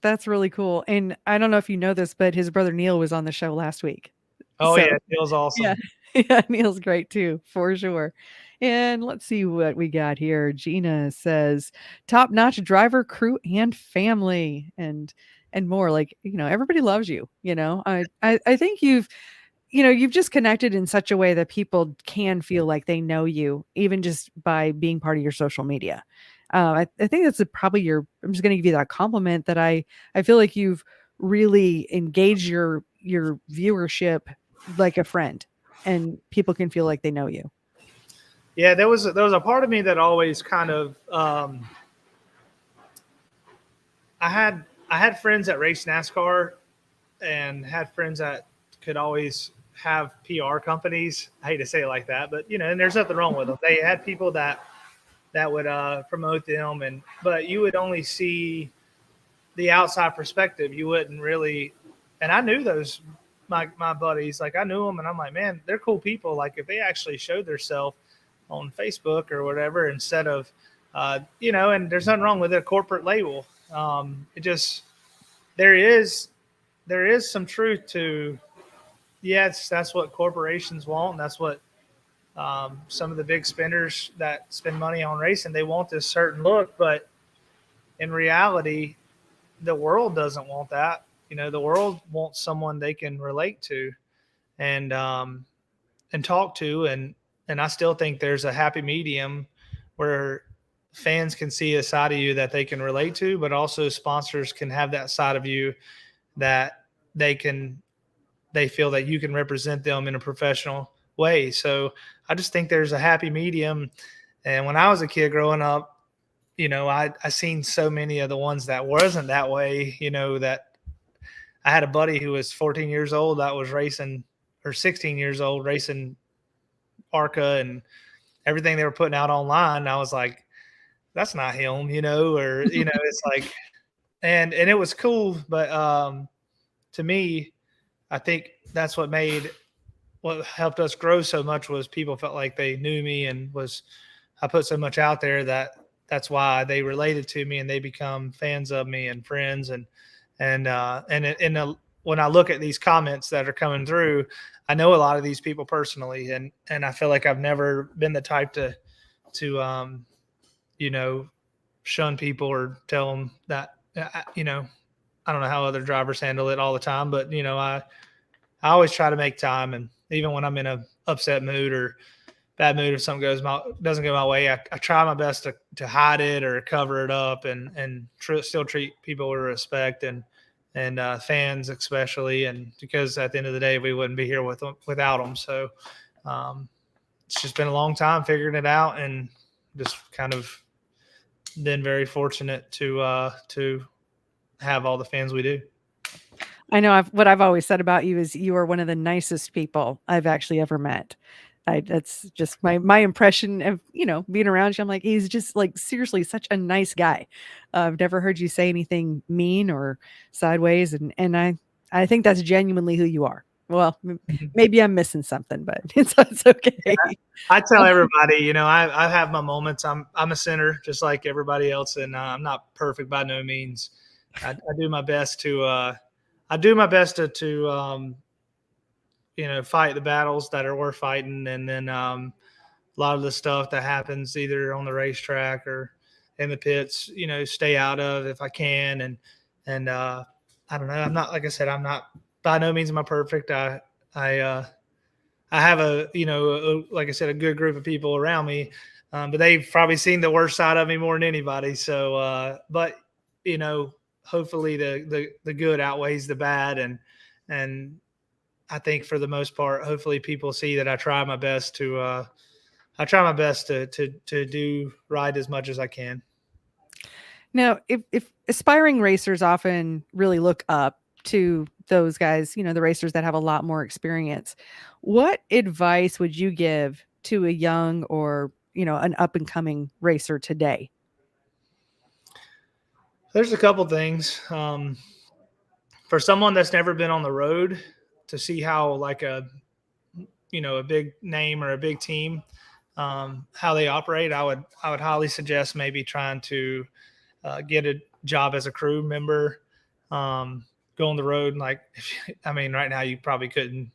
That's really cool. And I don't know if you know this, but his brother Neil was on the show last week. Oh, So, yeah, Neil's awesome. yeah. Yeah, Neil's great too, for sure. And let's see what we got here. Gina says, top-notch driver, crew, and family, and more. Like, everybody loves you. I think you've just connected in such a way that people can feel like they know you, even just by being part of your social media. I think that's probably I'm just going to give you that compliment that I feel like you've really engaged your viewership like a friend, and people can feel like they know you. Yeah, there was a part of me that always kind of I had friends that raced NASCAR and had friends that could always have PR companies. I hate to say it like that, but and there's nothing wrong with them. They had people that would promote them, but you would only see the outside perspective. You wouldn't really, and I knew those my buddies, like I knew them, and I'm like, man, they're cool people. Like if they actually showed themselves on Facebook or whatever, instead of, and there's nothing wrong with a corporate label. It just there is some truth to, yes, that's what corporations want. And that's what some of the big spenders that spend money on racing, they want this certain look, but in reality, the world doesn't want that. The world wants someone they can relate to and talk to, and I still think there's a happy medium where fans can see a side of you that they can relate to, but also sponsors can have that side of you that they feel that you can represent them in a professional way. So I just think there's a happy medium. And when I was a kid growing up, I seen so many of the ones that wasn't that way, that I had a buddy who was 14 years old that was racing, or 16 years old racing ARCA and everything they were putting out online. I was like, that's not him, or, it's like, and it was cool. But to me, I think that's what helped us grow so much was people felt like they knew me, and I put so much out there that's why they related to me and they become fans of me and friends. When I look at these comments that are coming through, I know a lot of these people personally, and I feel like I've never been the type to shun people or tell them that, I don't know how other drivers handle it all the time, but I always try to make time, and even when I'm in a upset mood or bad mood, if something doesn't go my way, I try my best to hide it or cover it up, and still treat people with respect and fans especially, and because at the end of the day we wouldn't be here without them. So it's just been a long time figuring it out, and just kind of been very fortunate to have all the fans we do. I know what I've always said about you is you are one of the nicest people I've actually ever met. That's just my impression of, being around you. I'm like, he's just like seriously such a nice guy. I've never heard you say anything mean or sideways. And I think that's genuinely who you are. Well, maybe I'm missing something, but it's okay. Yeah, I tell everybody, I have my moments. I'm a sinner just like everybody else, and I'm not perfect by no means. I do my best to fight the battles that are worth fighting, and then a lot of the stuff that happens either on the racetrack or in the pits, stay out of if I can. And I don't know. I'm not, like I said, I'm not, by no means am I perfect. I have like I said, a good group of people around me, but they've probably seen the worst side of me more than anybody. So, but hopefully the good outweighs the bad, and I think for the most part, hopefully people see that I try my best to do ride as much as I can. Now, if aspiring racers often really look up to those guys, the racers that have a lot more experience, what advice would you give to a young or, an up and coming racer today? There's a couple things. For someone that's never been on the road, to see how like a big name or a big team, how they operate, I would highly suggest maybe trying to get a job as a crew member, go on the road. Like, right now you probably couldn't,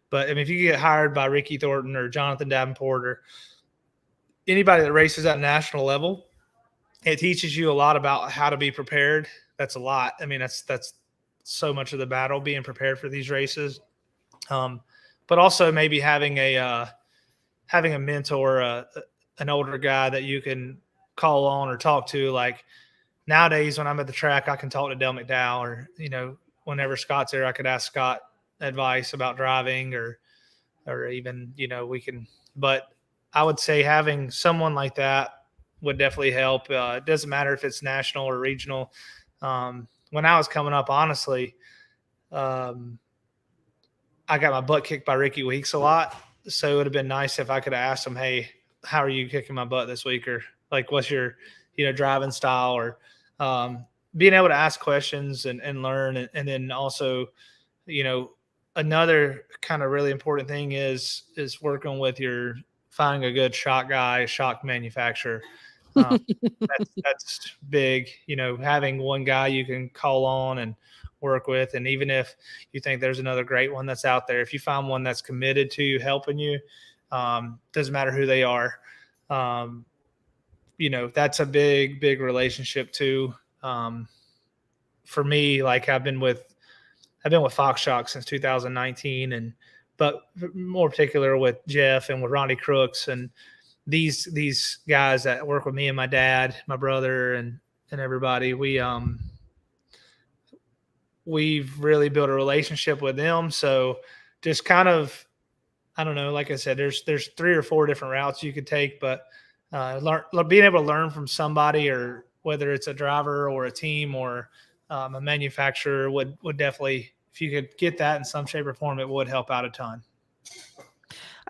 but if you get hired by Ricky Thornton or Jonathan Davenport or anybody that races at national level, it teaches you a lot about how to be prepared. That's a lot. That's so much of the battle, being prepared for these races. But also maybe having a mentor, an older guy that you can call on or talk to. Like nowadays, when I'm at the track, I can talk to Dale McDowell, or whenever Scott's there, I could ask Scott advice about driving, or even we can. But I would say having someone like that would definitely help. It doesn't matter if it's national or regional. When I was coming up, honestly, I got my butt kicked by Ricky Weeks a lot. So it would have been nice if I could have asked him, hey, how are you kicking my butt this week? Or like, what's your, driving style? Or being able to ask questions and learn. And then also, another kind of really important thing is working with finding a good shock guy, shock manufacturer. That's big, having one guy you can call on and work with. And even if you think there's another great one that's out there, if you find one that's committed to you, helping you, doesn't matter who they are. That's a big relationship too. For me, like I've been with Fox Shock since 2019, but more particular with Jeff and with Ronnie Crooks and these guys that work with me and my dad, my brother, and everybody. We've really built a relationship with them. So just kind of, I don't know, like I said, there's 3 or 4 different routes you could take, but being able to learn from somebody, or whether it's a driver or a team or a manufacturer, would definitely, if you could get that in some shape or form, it would help out a ton.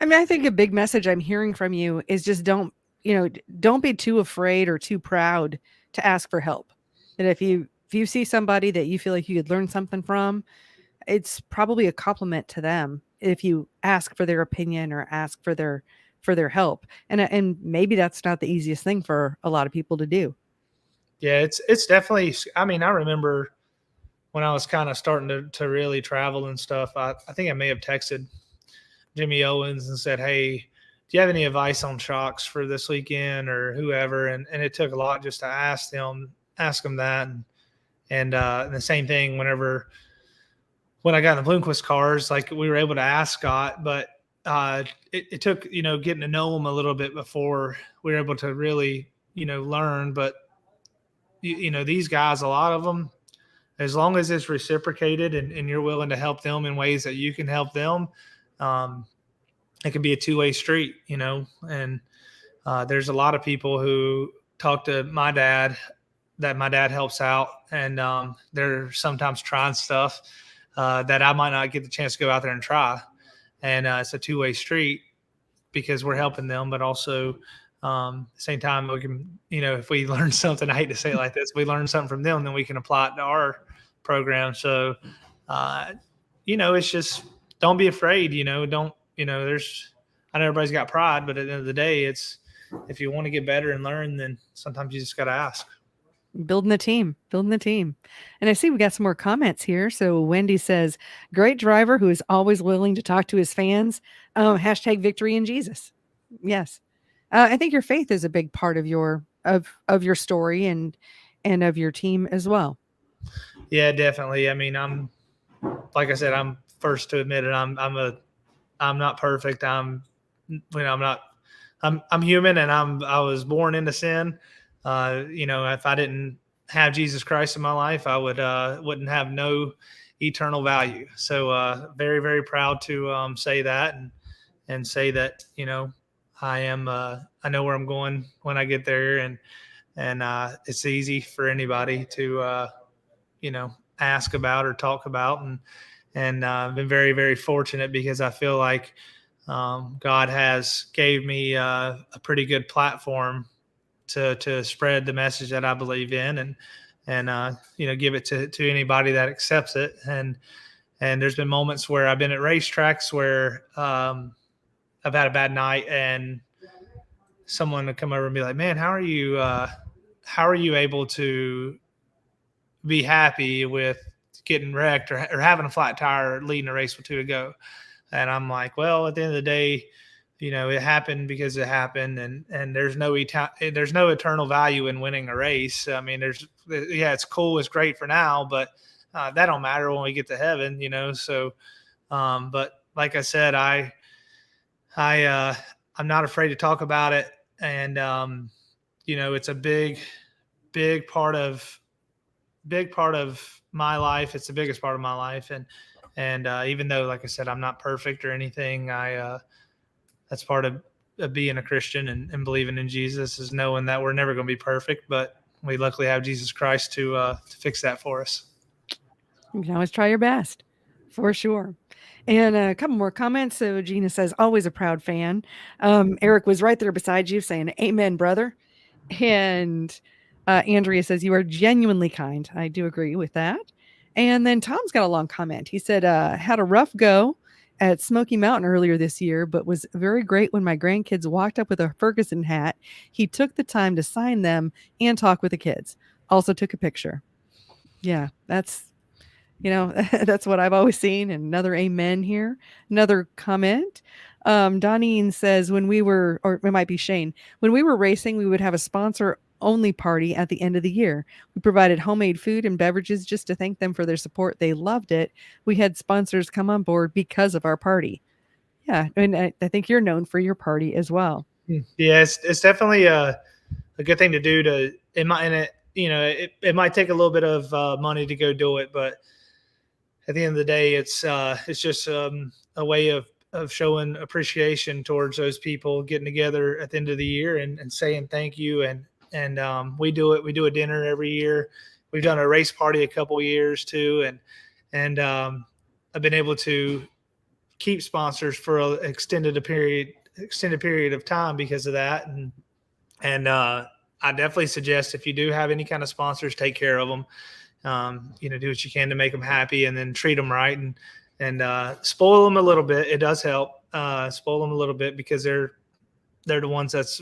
I think a big message I'm hearing from you is just don't be too afraid or too proud to ask for help. And if you see somebody that you feel like you could learn something from, it's probably a compliment to them if you ask for their opinion or ask for their help. And maybe that's not the easiest thing for a lot of people to do. Yeah, it's definitely, I remember when I was kind of starting to really travel and stuff, I think I may have texted Jimmy Owens and said, hey, do you have any advice on shocks for this weekend, or whoever? And it took a lot just to ask them that. And the same thing when I got in the Bloomquist cars, like we were able to ask Scott, but it took, getting to know him a little bit before we were able to really, learn. But, these guys, a lot of them, as long as it's reciprocated and you're willing to help them in ways that you can help them, it can be a two-way street, and there's a lot of people who talk to my dad, that my dad helps out, and they're sometimes trying stuff that I might not get the chance to go out there and try. And it's a two-way street because we're helping them, but also same time we can, if we learn something, I hate to say it like this, we learn something from them, then we can apply it to our program. So, it's just, don't be afraid, don't, I know everybody's got pride, but at the end of the day, it's, if you want to get better and learn, then sometimes you just got to ask. Building the team. And I see we got some more comments here. So Wendy says, great driver who is always willing to talk to his fans. Hashtag victory in Jesus. Yes. I think your faith is a big part of your of your story and of your team as well. Yeah, definitely. I mean, like I said, I'm first to admit it. I'm not perfect. I'm not. I'm human, and I was born into sin. If I didn't have Jesus Christ in my life, I wouldn't have no eternal value. So very very proud to say that and say that I am. I know where I'm going when I get there, and it's easy for anybody to ask about or talk about, and I've been very very fortunate because I feel like God has gave me a pretty good platform to spread the message that I believe in, and give it to anybody that accepts it. And there's been moments where I've been at racetracks where I've had a bad night, and someone would come over and be like, "Man, how are you able to be happy with getting wrecked or having a flat tire or leading a race with two to go?" And I'm like, well, at the end of the day, it happened because it happened, and there's no eternal value in winning a race. I mean, it's cool, it's great for now, but that don't matter when we get to heaven. So, but like I said, I'm not afraid to talk about it, and it's a big part of my life. It's the biggest part of my life, and even though, like I said, I'm not perfect or anything, that's part of being a Christian and believing in Jesus, is knowing that we're never going to be perfect, but we luckily have Jesus Christ to fix that for us. You can always try your best, for sure. And a couple more comments. So Gina says, always a proud fan. Eric was right there beside you saying, amen, brother. And Andrea says, you are genuinely kind. I do agree with that. And then Tom's got a long comment. He said, had a rough go at Smoky Mountain earlier this year, but was very great when my grandkids walked up with a Ferguson hat. He took the time to sign them and talk with the kids. Also took a picture. Yeah, that's that's what I've always seen. And another amen here. Another comment. Donine says, when we were, or it might be Shane, when we were racing, we would have a sponsor only party at the end of the year. We provided homemade food and beverages just to thank them for their support. They loved it. We had sponsors come on board because of our party. Yeah. And I think you're known for your party as well. Yeah, it's definitely a good thing to do it might take a little bit of money to go do it, but at the end of the day, it's just a way of showing appreciation towards those people getting together at the end of the year and saying thank you. And we do it. We do a dinner every year. We've done a race party a couple of years too, and I've been able to keep sponsors for an extended period of time because of that. And I definitely suggest, if you do have any kind of sponsors, take care of them. Do what you can to make them happy, and then treat them right, and spoil them a little bit. It does help spoil them a little bit, because they're the ones that's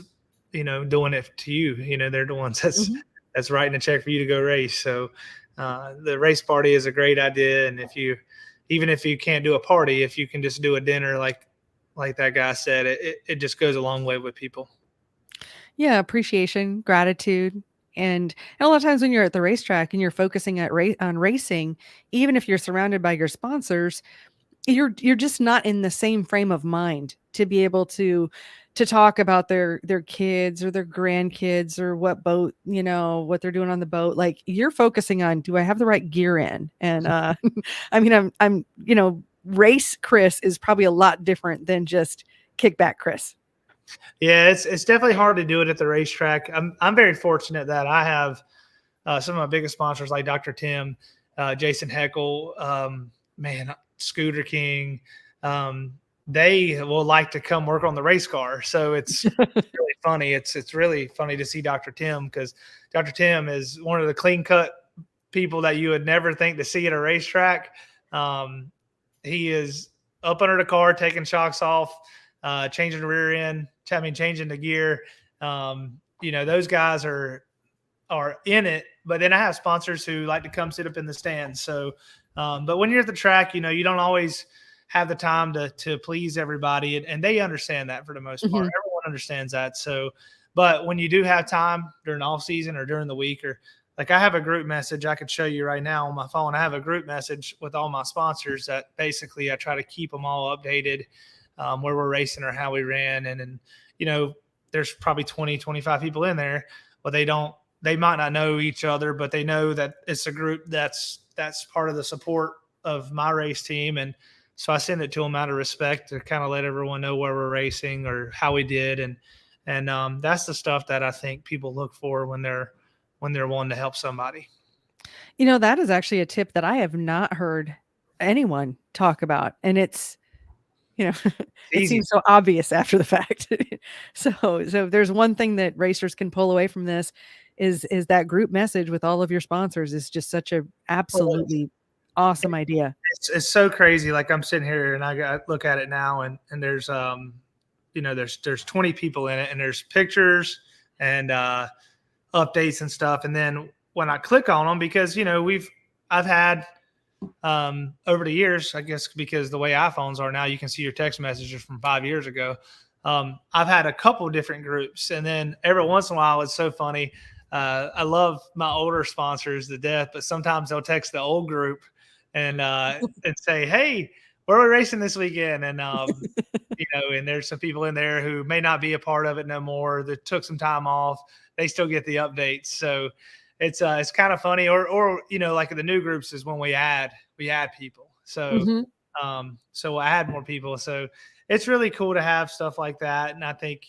doing it to you. They're the ones that's writing a check for you to go race. So the race party is a great idea, and even if you can't do a party, if you can just do a dinner like that guy said, it just goes a long way with people. Yeah, appreciation, gratitude. And a lot of times when you're at the racetrack and you're focusing on racing, even if you're surrounded by your sponsors, you're just not in the same frame of mind to be able to talk about their kids or their grandkids or what boat, what they're doing on the boat. Like, you're focusing on, do I have the right gear in? And I mean, I'm race Chris is probably a lot different than just kickback Chris. Yeah, it's definitely hard to do it at the racetrack. I'm very fortunate that I have some of my biggest sponsors, like Dr. Tim, Jason Heckel, Scooter King. They will like to come work on the race car, so it's really funny. It's really funny to see Dr. Tim, because Dr. Tim is one of the clean cut people that you would never think to see at a racetrack. He is up under the car, taking shocks off, changing the rear end. Changing the gear. Those guys are in it. But then I have sponsors who like to come sit up in the stands. So, but when you're at the track, you don't always have the time to please everybody, and they understand that for the most part. Everyone understands that. So, But when you do have time during off season or during the week, or like I have a group message I could show you right now on my phone. I have a group message with all my sponsors that basically I try to keep them all updated, where we're racing or how we ran. And there's probably 20, 25 people in there, but they might not know each other, but they know that it's a group that's part of the support of my race team. And so I send it to them out of respect to kind of let everyone know where we're racing or how we did. And that's the stuff that I think people look for when they're wanting to help somebody. That is actually a tip that I have not heard anyone talk about. And it's, it Easy. seems so obvious after the fact. So if there's one thing that racers can pull away from this is that group message with all of your sponsors is just such a absolutely awesome idea. It's so crazy. Like I'm sitting here and I look at it now and there's there's 20 people in it, and there's pictures and updates and stuff. And then when I click on them, because I've had over the years, I guess because the way iPhones are now, you can see your text messages from 5 years ago. I've had a couple of different groups, and then every once in a while, it's so funny. I love my older sponsors to death, but sometimes they'll text the old group and say, "Hey, where are we racing this weekend?" And and there's some people in there who may not be a part of it no more, that took some time off. They still get the updates, so it's kind of funny. Or like the new groups is when we add people. So so I add more people. So it's really cool to have stuff like that. And I think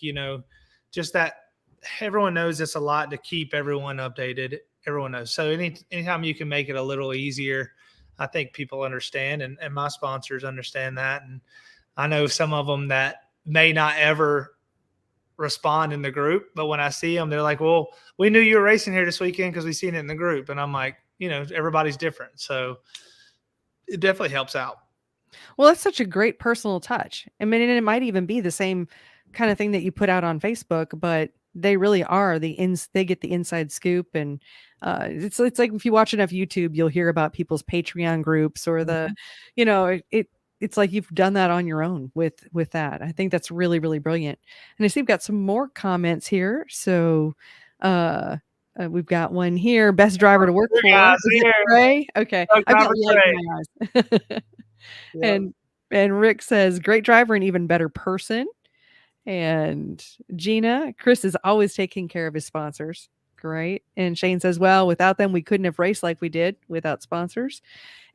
just that everyone knows it's a lot to keep everyone updated. Everyone knows. So anytime you can make it a little easier, I think people understand, and my sponsors understand that. And I know some of them that may not ever respond in the group, but when I see them, they're like, "Well, we knew you were racing here this weekend because we seen it in the group." And I'm like, everybody's different. So it definitely helps out. Well, that's such a great personal touch. I mean, and it might even be the same kind of thing that you put out on Facebook, but they really are they get the inside scoop. And it's like if you watch enough YouTube, you'll hear about people's Patreon groups or it's like you've done that on your own with that. I think that's really, really brilliant. And I see we've got some more comments here. So we've got one here. Best driver to work for. Is it Trey? Okay. I've got light in my eyes. Yep. And Rick says, great driver and even better person. And Gina, Chris is always taking care of his sponsors. Great. And Shane says, well, without them, we couldn't have raced like we did without sponsors.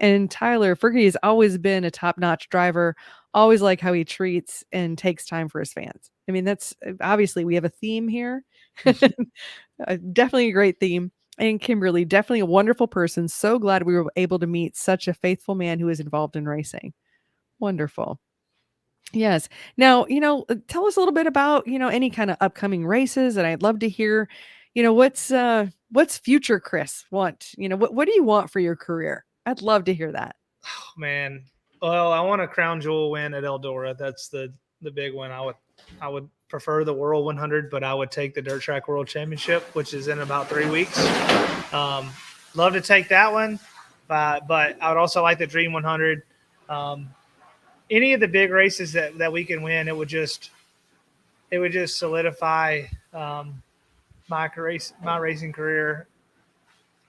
And Tyler, Fergy has always been a top-notch driver, always like how he treats and takes time for his fans. I mean, that's obviously we have a theme here. Definitely a great theme. And Kimberly, definitely a wonderful person. So glad we were able to meet such a faithful man who is involved in racing. Wonderful. Yes. Now, tell us a little bit about, any kind of upcoming races. And I'd love to hear, what's future Chris want? What do you want for your career? I'd love to hear that. Oh, man. Well, I want a crown jewel win at Eldora. That's the big one. I would prefer the World 100, but I would take the Dirt Track World Championship, which is in about 3 weeks. Love to take that one, but I would also like the Dream 100. Any of the big races that we can win, it would just solidify my racing career.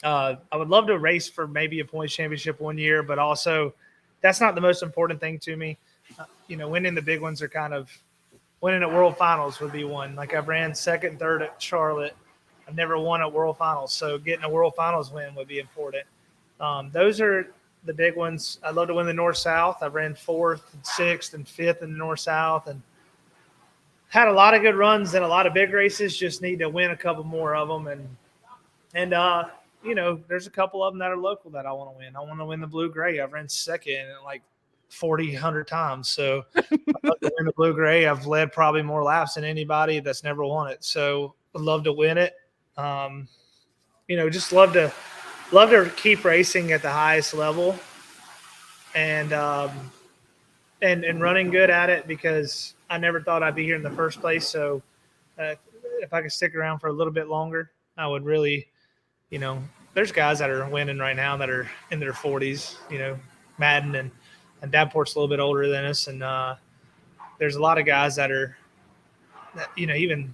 I would love to race for maybe a points championship one year, but also that's not the most important thing to me. Winning the big ones are kind of winning at World Finals would be one. Like I've ran second and third at Charlotte. I've never won at World Finals, so getting a World Finals win would be important. Those are the big ones. I'd love to win the North-South. I've ran 4th and 6th and 5th in the North-South and had a lot of good runs in a lot of big races. Just need to win a couple more of them. And there's a couple of them that are local that I want to win. I want to win the Blue Gray. I've ran second like 100 times. So I'd love to win the Blue Gray. I've led probably more laps than anybody that's never won it. So I'd love to win it. Just love to keep racing at the highest level and running good at it, because I never thought I'd be here in the first place. So if I could stick around for a little bit longer, I would really, there's guys that are winning right now that are in their 40s, Madden and Davenport's a little bit older than us. And there's a lot of guys that are, even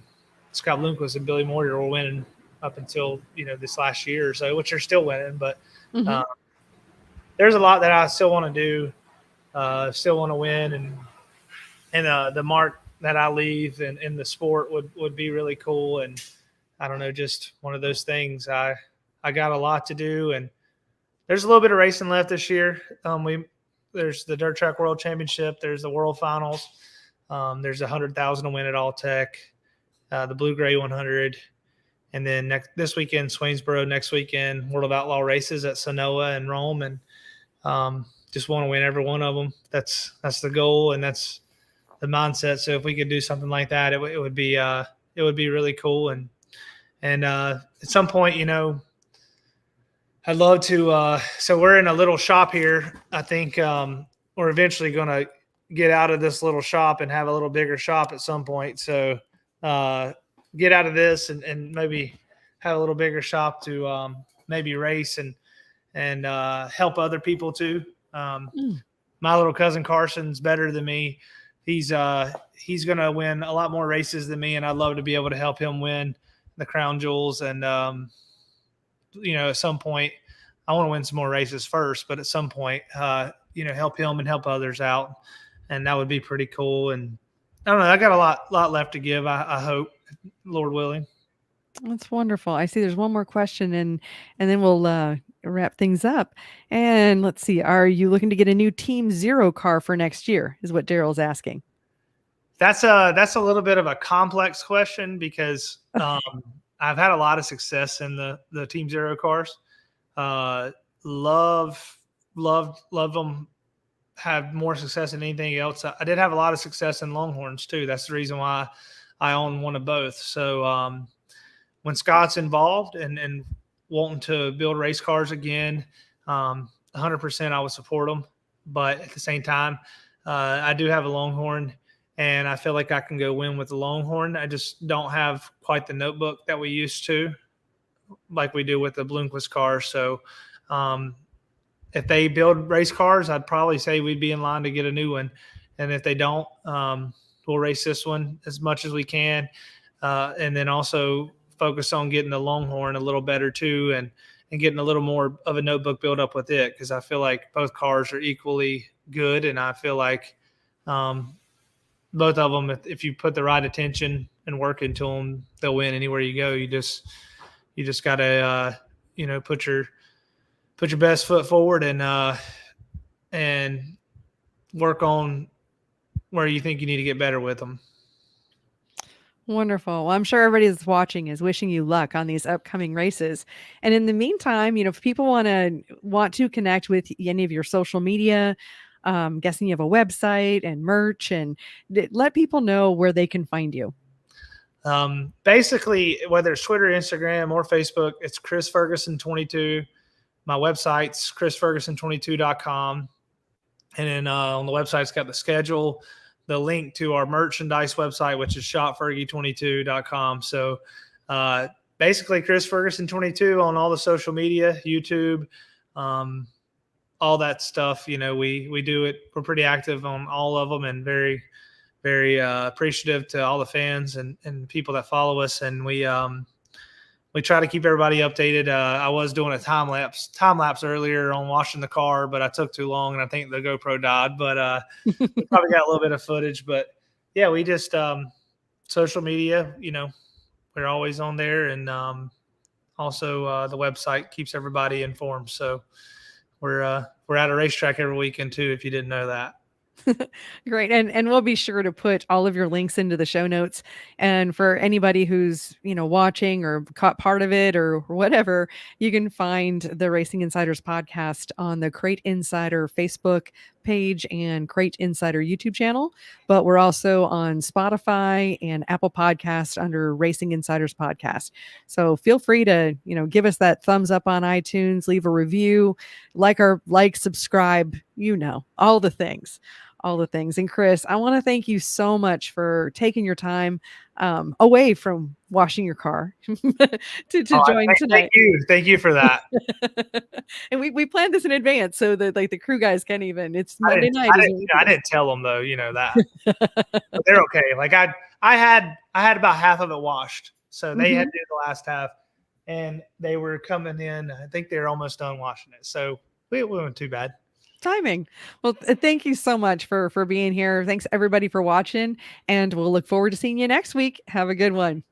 Scott Bloomquist and Billy Moyer were winning up until this last year or so, which they're still winning. But there's a lot that I still want to do, still want to win, and the mark that I leave in the sport would be really cool. And I don't know, just one of those things. I got a lot to do, and there's a little bit of racing left this year. There's the Dirt Track World Championship. There's the World Finals. There's 100,000 to win at All Tech, the Blue Gray 100, and then this weekend Swainsboro. Next weekend World of Outlaw races at Sanoa and Rome, and just want to win every one of them. That's the goal, and that's the mindset. So if we could do something like that, it would be really cool. And at some point, I'd love to. So we're in a little shop here. I think we're eventually going to get out of this little shop and have a little bigger shop at some point. So get out of this and maybe have a little bigger shop to maybe race and help other people too. My little cousin Carson's better than me. He's going to win a lot more races than me, and I'd love to be able to help him win the crown jewels. And at some point, I want to win some more races first, but at some point, help him and help others out, and that would be pretty cool. And I don't know, I got a lot left to give. I hope, Lord willing. That's wonderful. I see there's one more question, and then we'll wrap things up. And let's see, are you looking to get a new Team Zero car for next year, is what Daryl's asking. That's a little bit of a complex question because I've had a lot of success in the Team Zero cars. Love them. Have more success than anything else. I did have a lot of success in Longhorns too. That's the reason why I own one of both. So when Scott's involved and wanting to build race cars again, 100% I would support them. But at the same time, I do have a Longhorn, and I feel like I can go win with the Longhorn. I just don't have quite the notebook that we used to, like we do with the Bloomquist car. So if they build race cars, I'd probably say we'd be in line to get a new one. And if they don't, we'll race this one as much as we can. And then also focus on getting the Longhorn a little better too, and getting a little more of a notebook built up with it. Cause I feel like both cars are equally good. And I feel like both of them, if you put the right attention and work into them, they'll win anywhere you go. You just gotta, put your best foot forward and work on where you think you need to get better with them. Wonderful. Well, I'm sure everybody that's watching is wishing you luck on these upcoming races. And in the meantime, if people want to connect with any of your social media, guessing you have a website and merch, and let people know where they can find you. Basically, whether it's Twitter, Instagram, or Facebook, it's Chris Ferguson 22. My website's chrisferguson22.com. And then on the website, it's got the schedule, the link to our merchandise website, which is shopfergy22.com. So basically, Chris Ferguson 22 on all the social media, YouTube, all that stuff. We do it. We're pretty active on all of them, and very, very appreciative to all the fans and people that follow us. And we try to keep everybody updated. I was doing a time lapse earlier on washing the car, but I took too long, and I think the GoPro died. But we probably got a little bit of footage. But yeah, we just social media. We're always on there, and also the website keeps everybody informed. So we're at a racetrack every weekend too, if you didn't know that. Great. And we'll be sure to put all of your links into the show notes. And for anybody who's, watching or caught part of it or whatever, you can find the Racing Insiders podcast on the Crate Insider Facebook page and Crate Insider YouTube channel. But we're also on Spotify and Apple Podcast under Racing Insiders podcast. So feel free to, give us that thumbs up on iTunes, leave a review, subscribe, all the things. all the things. And Chris, I want to thank you so much for taking your time away from washing your car to join tonight. Thank you for that. And we planned this in advance so that like the crew guys can't even. It's Monday night. I didn't tell them though, that. But they're okay. Like I had about half of it washed, so they had to do the last half, and they were coming in. I think they're almost done washing it, so we weren't too bad. Timing. Well, thank you so much for being here. Thanks everybody for watching, and we'll look forward to seeing you next week. Have a good one.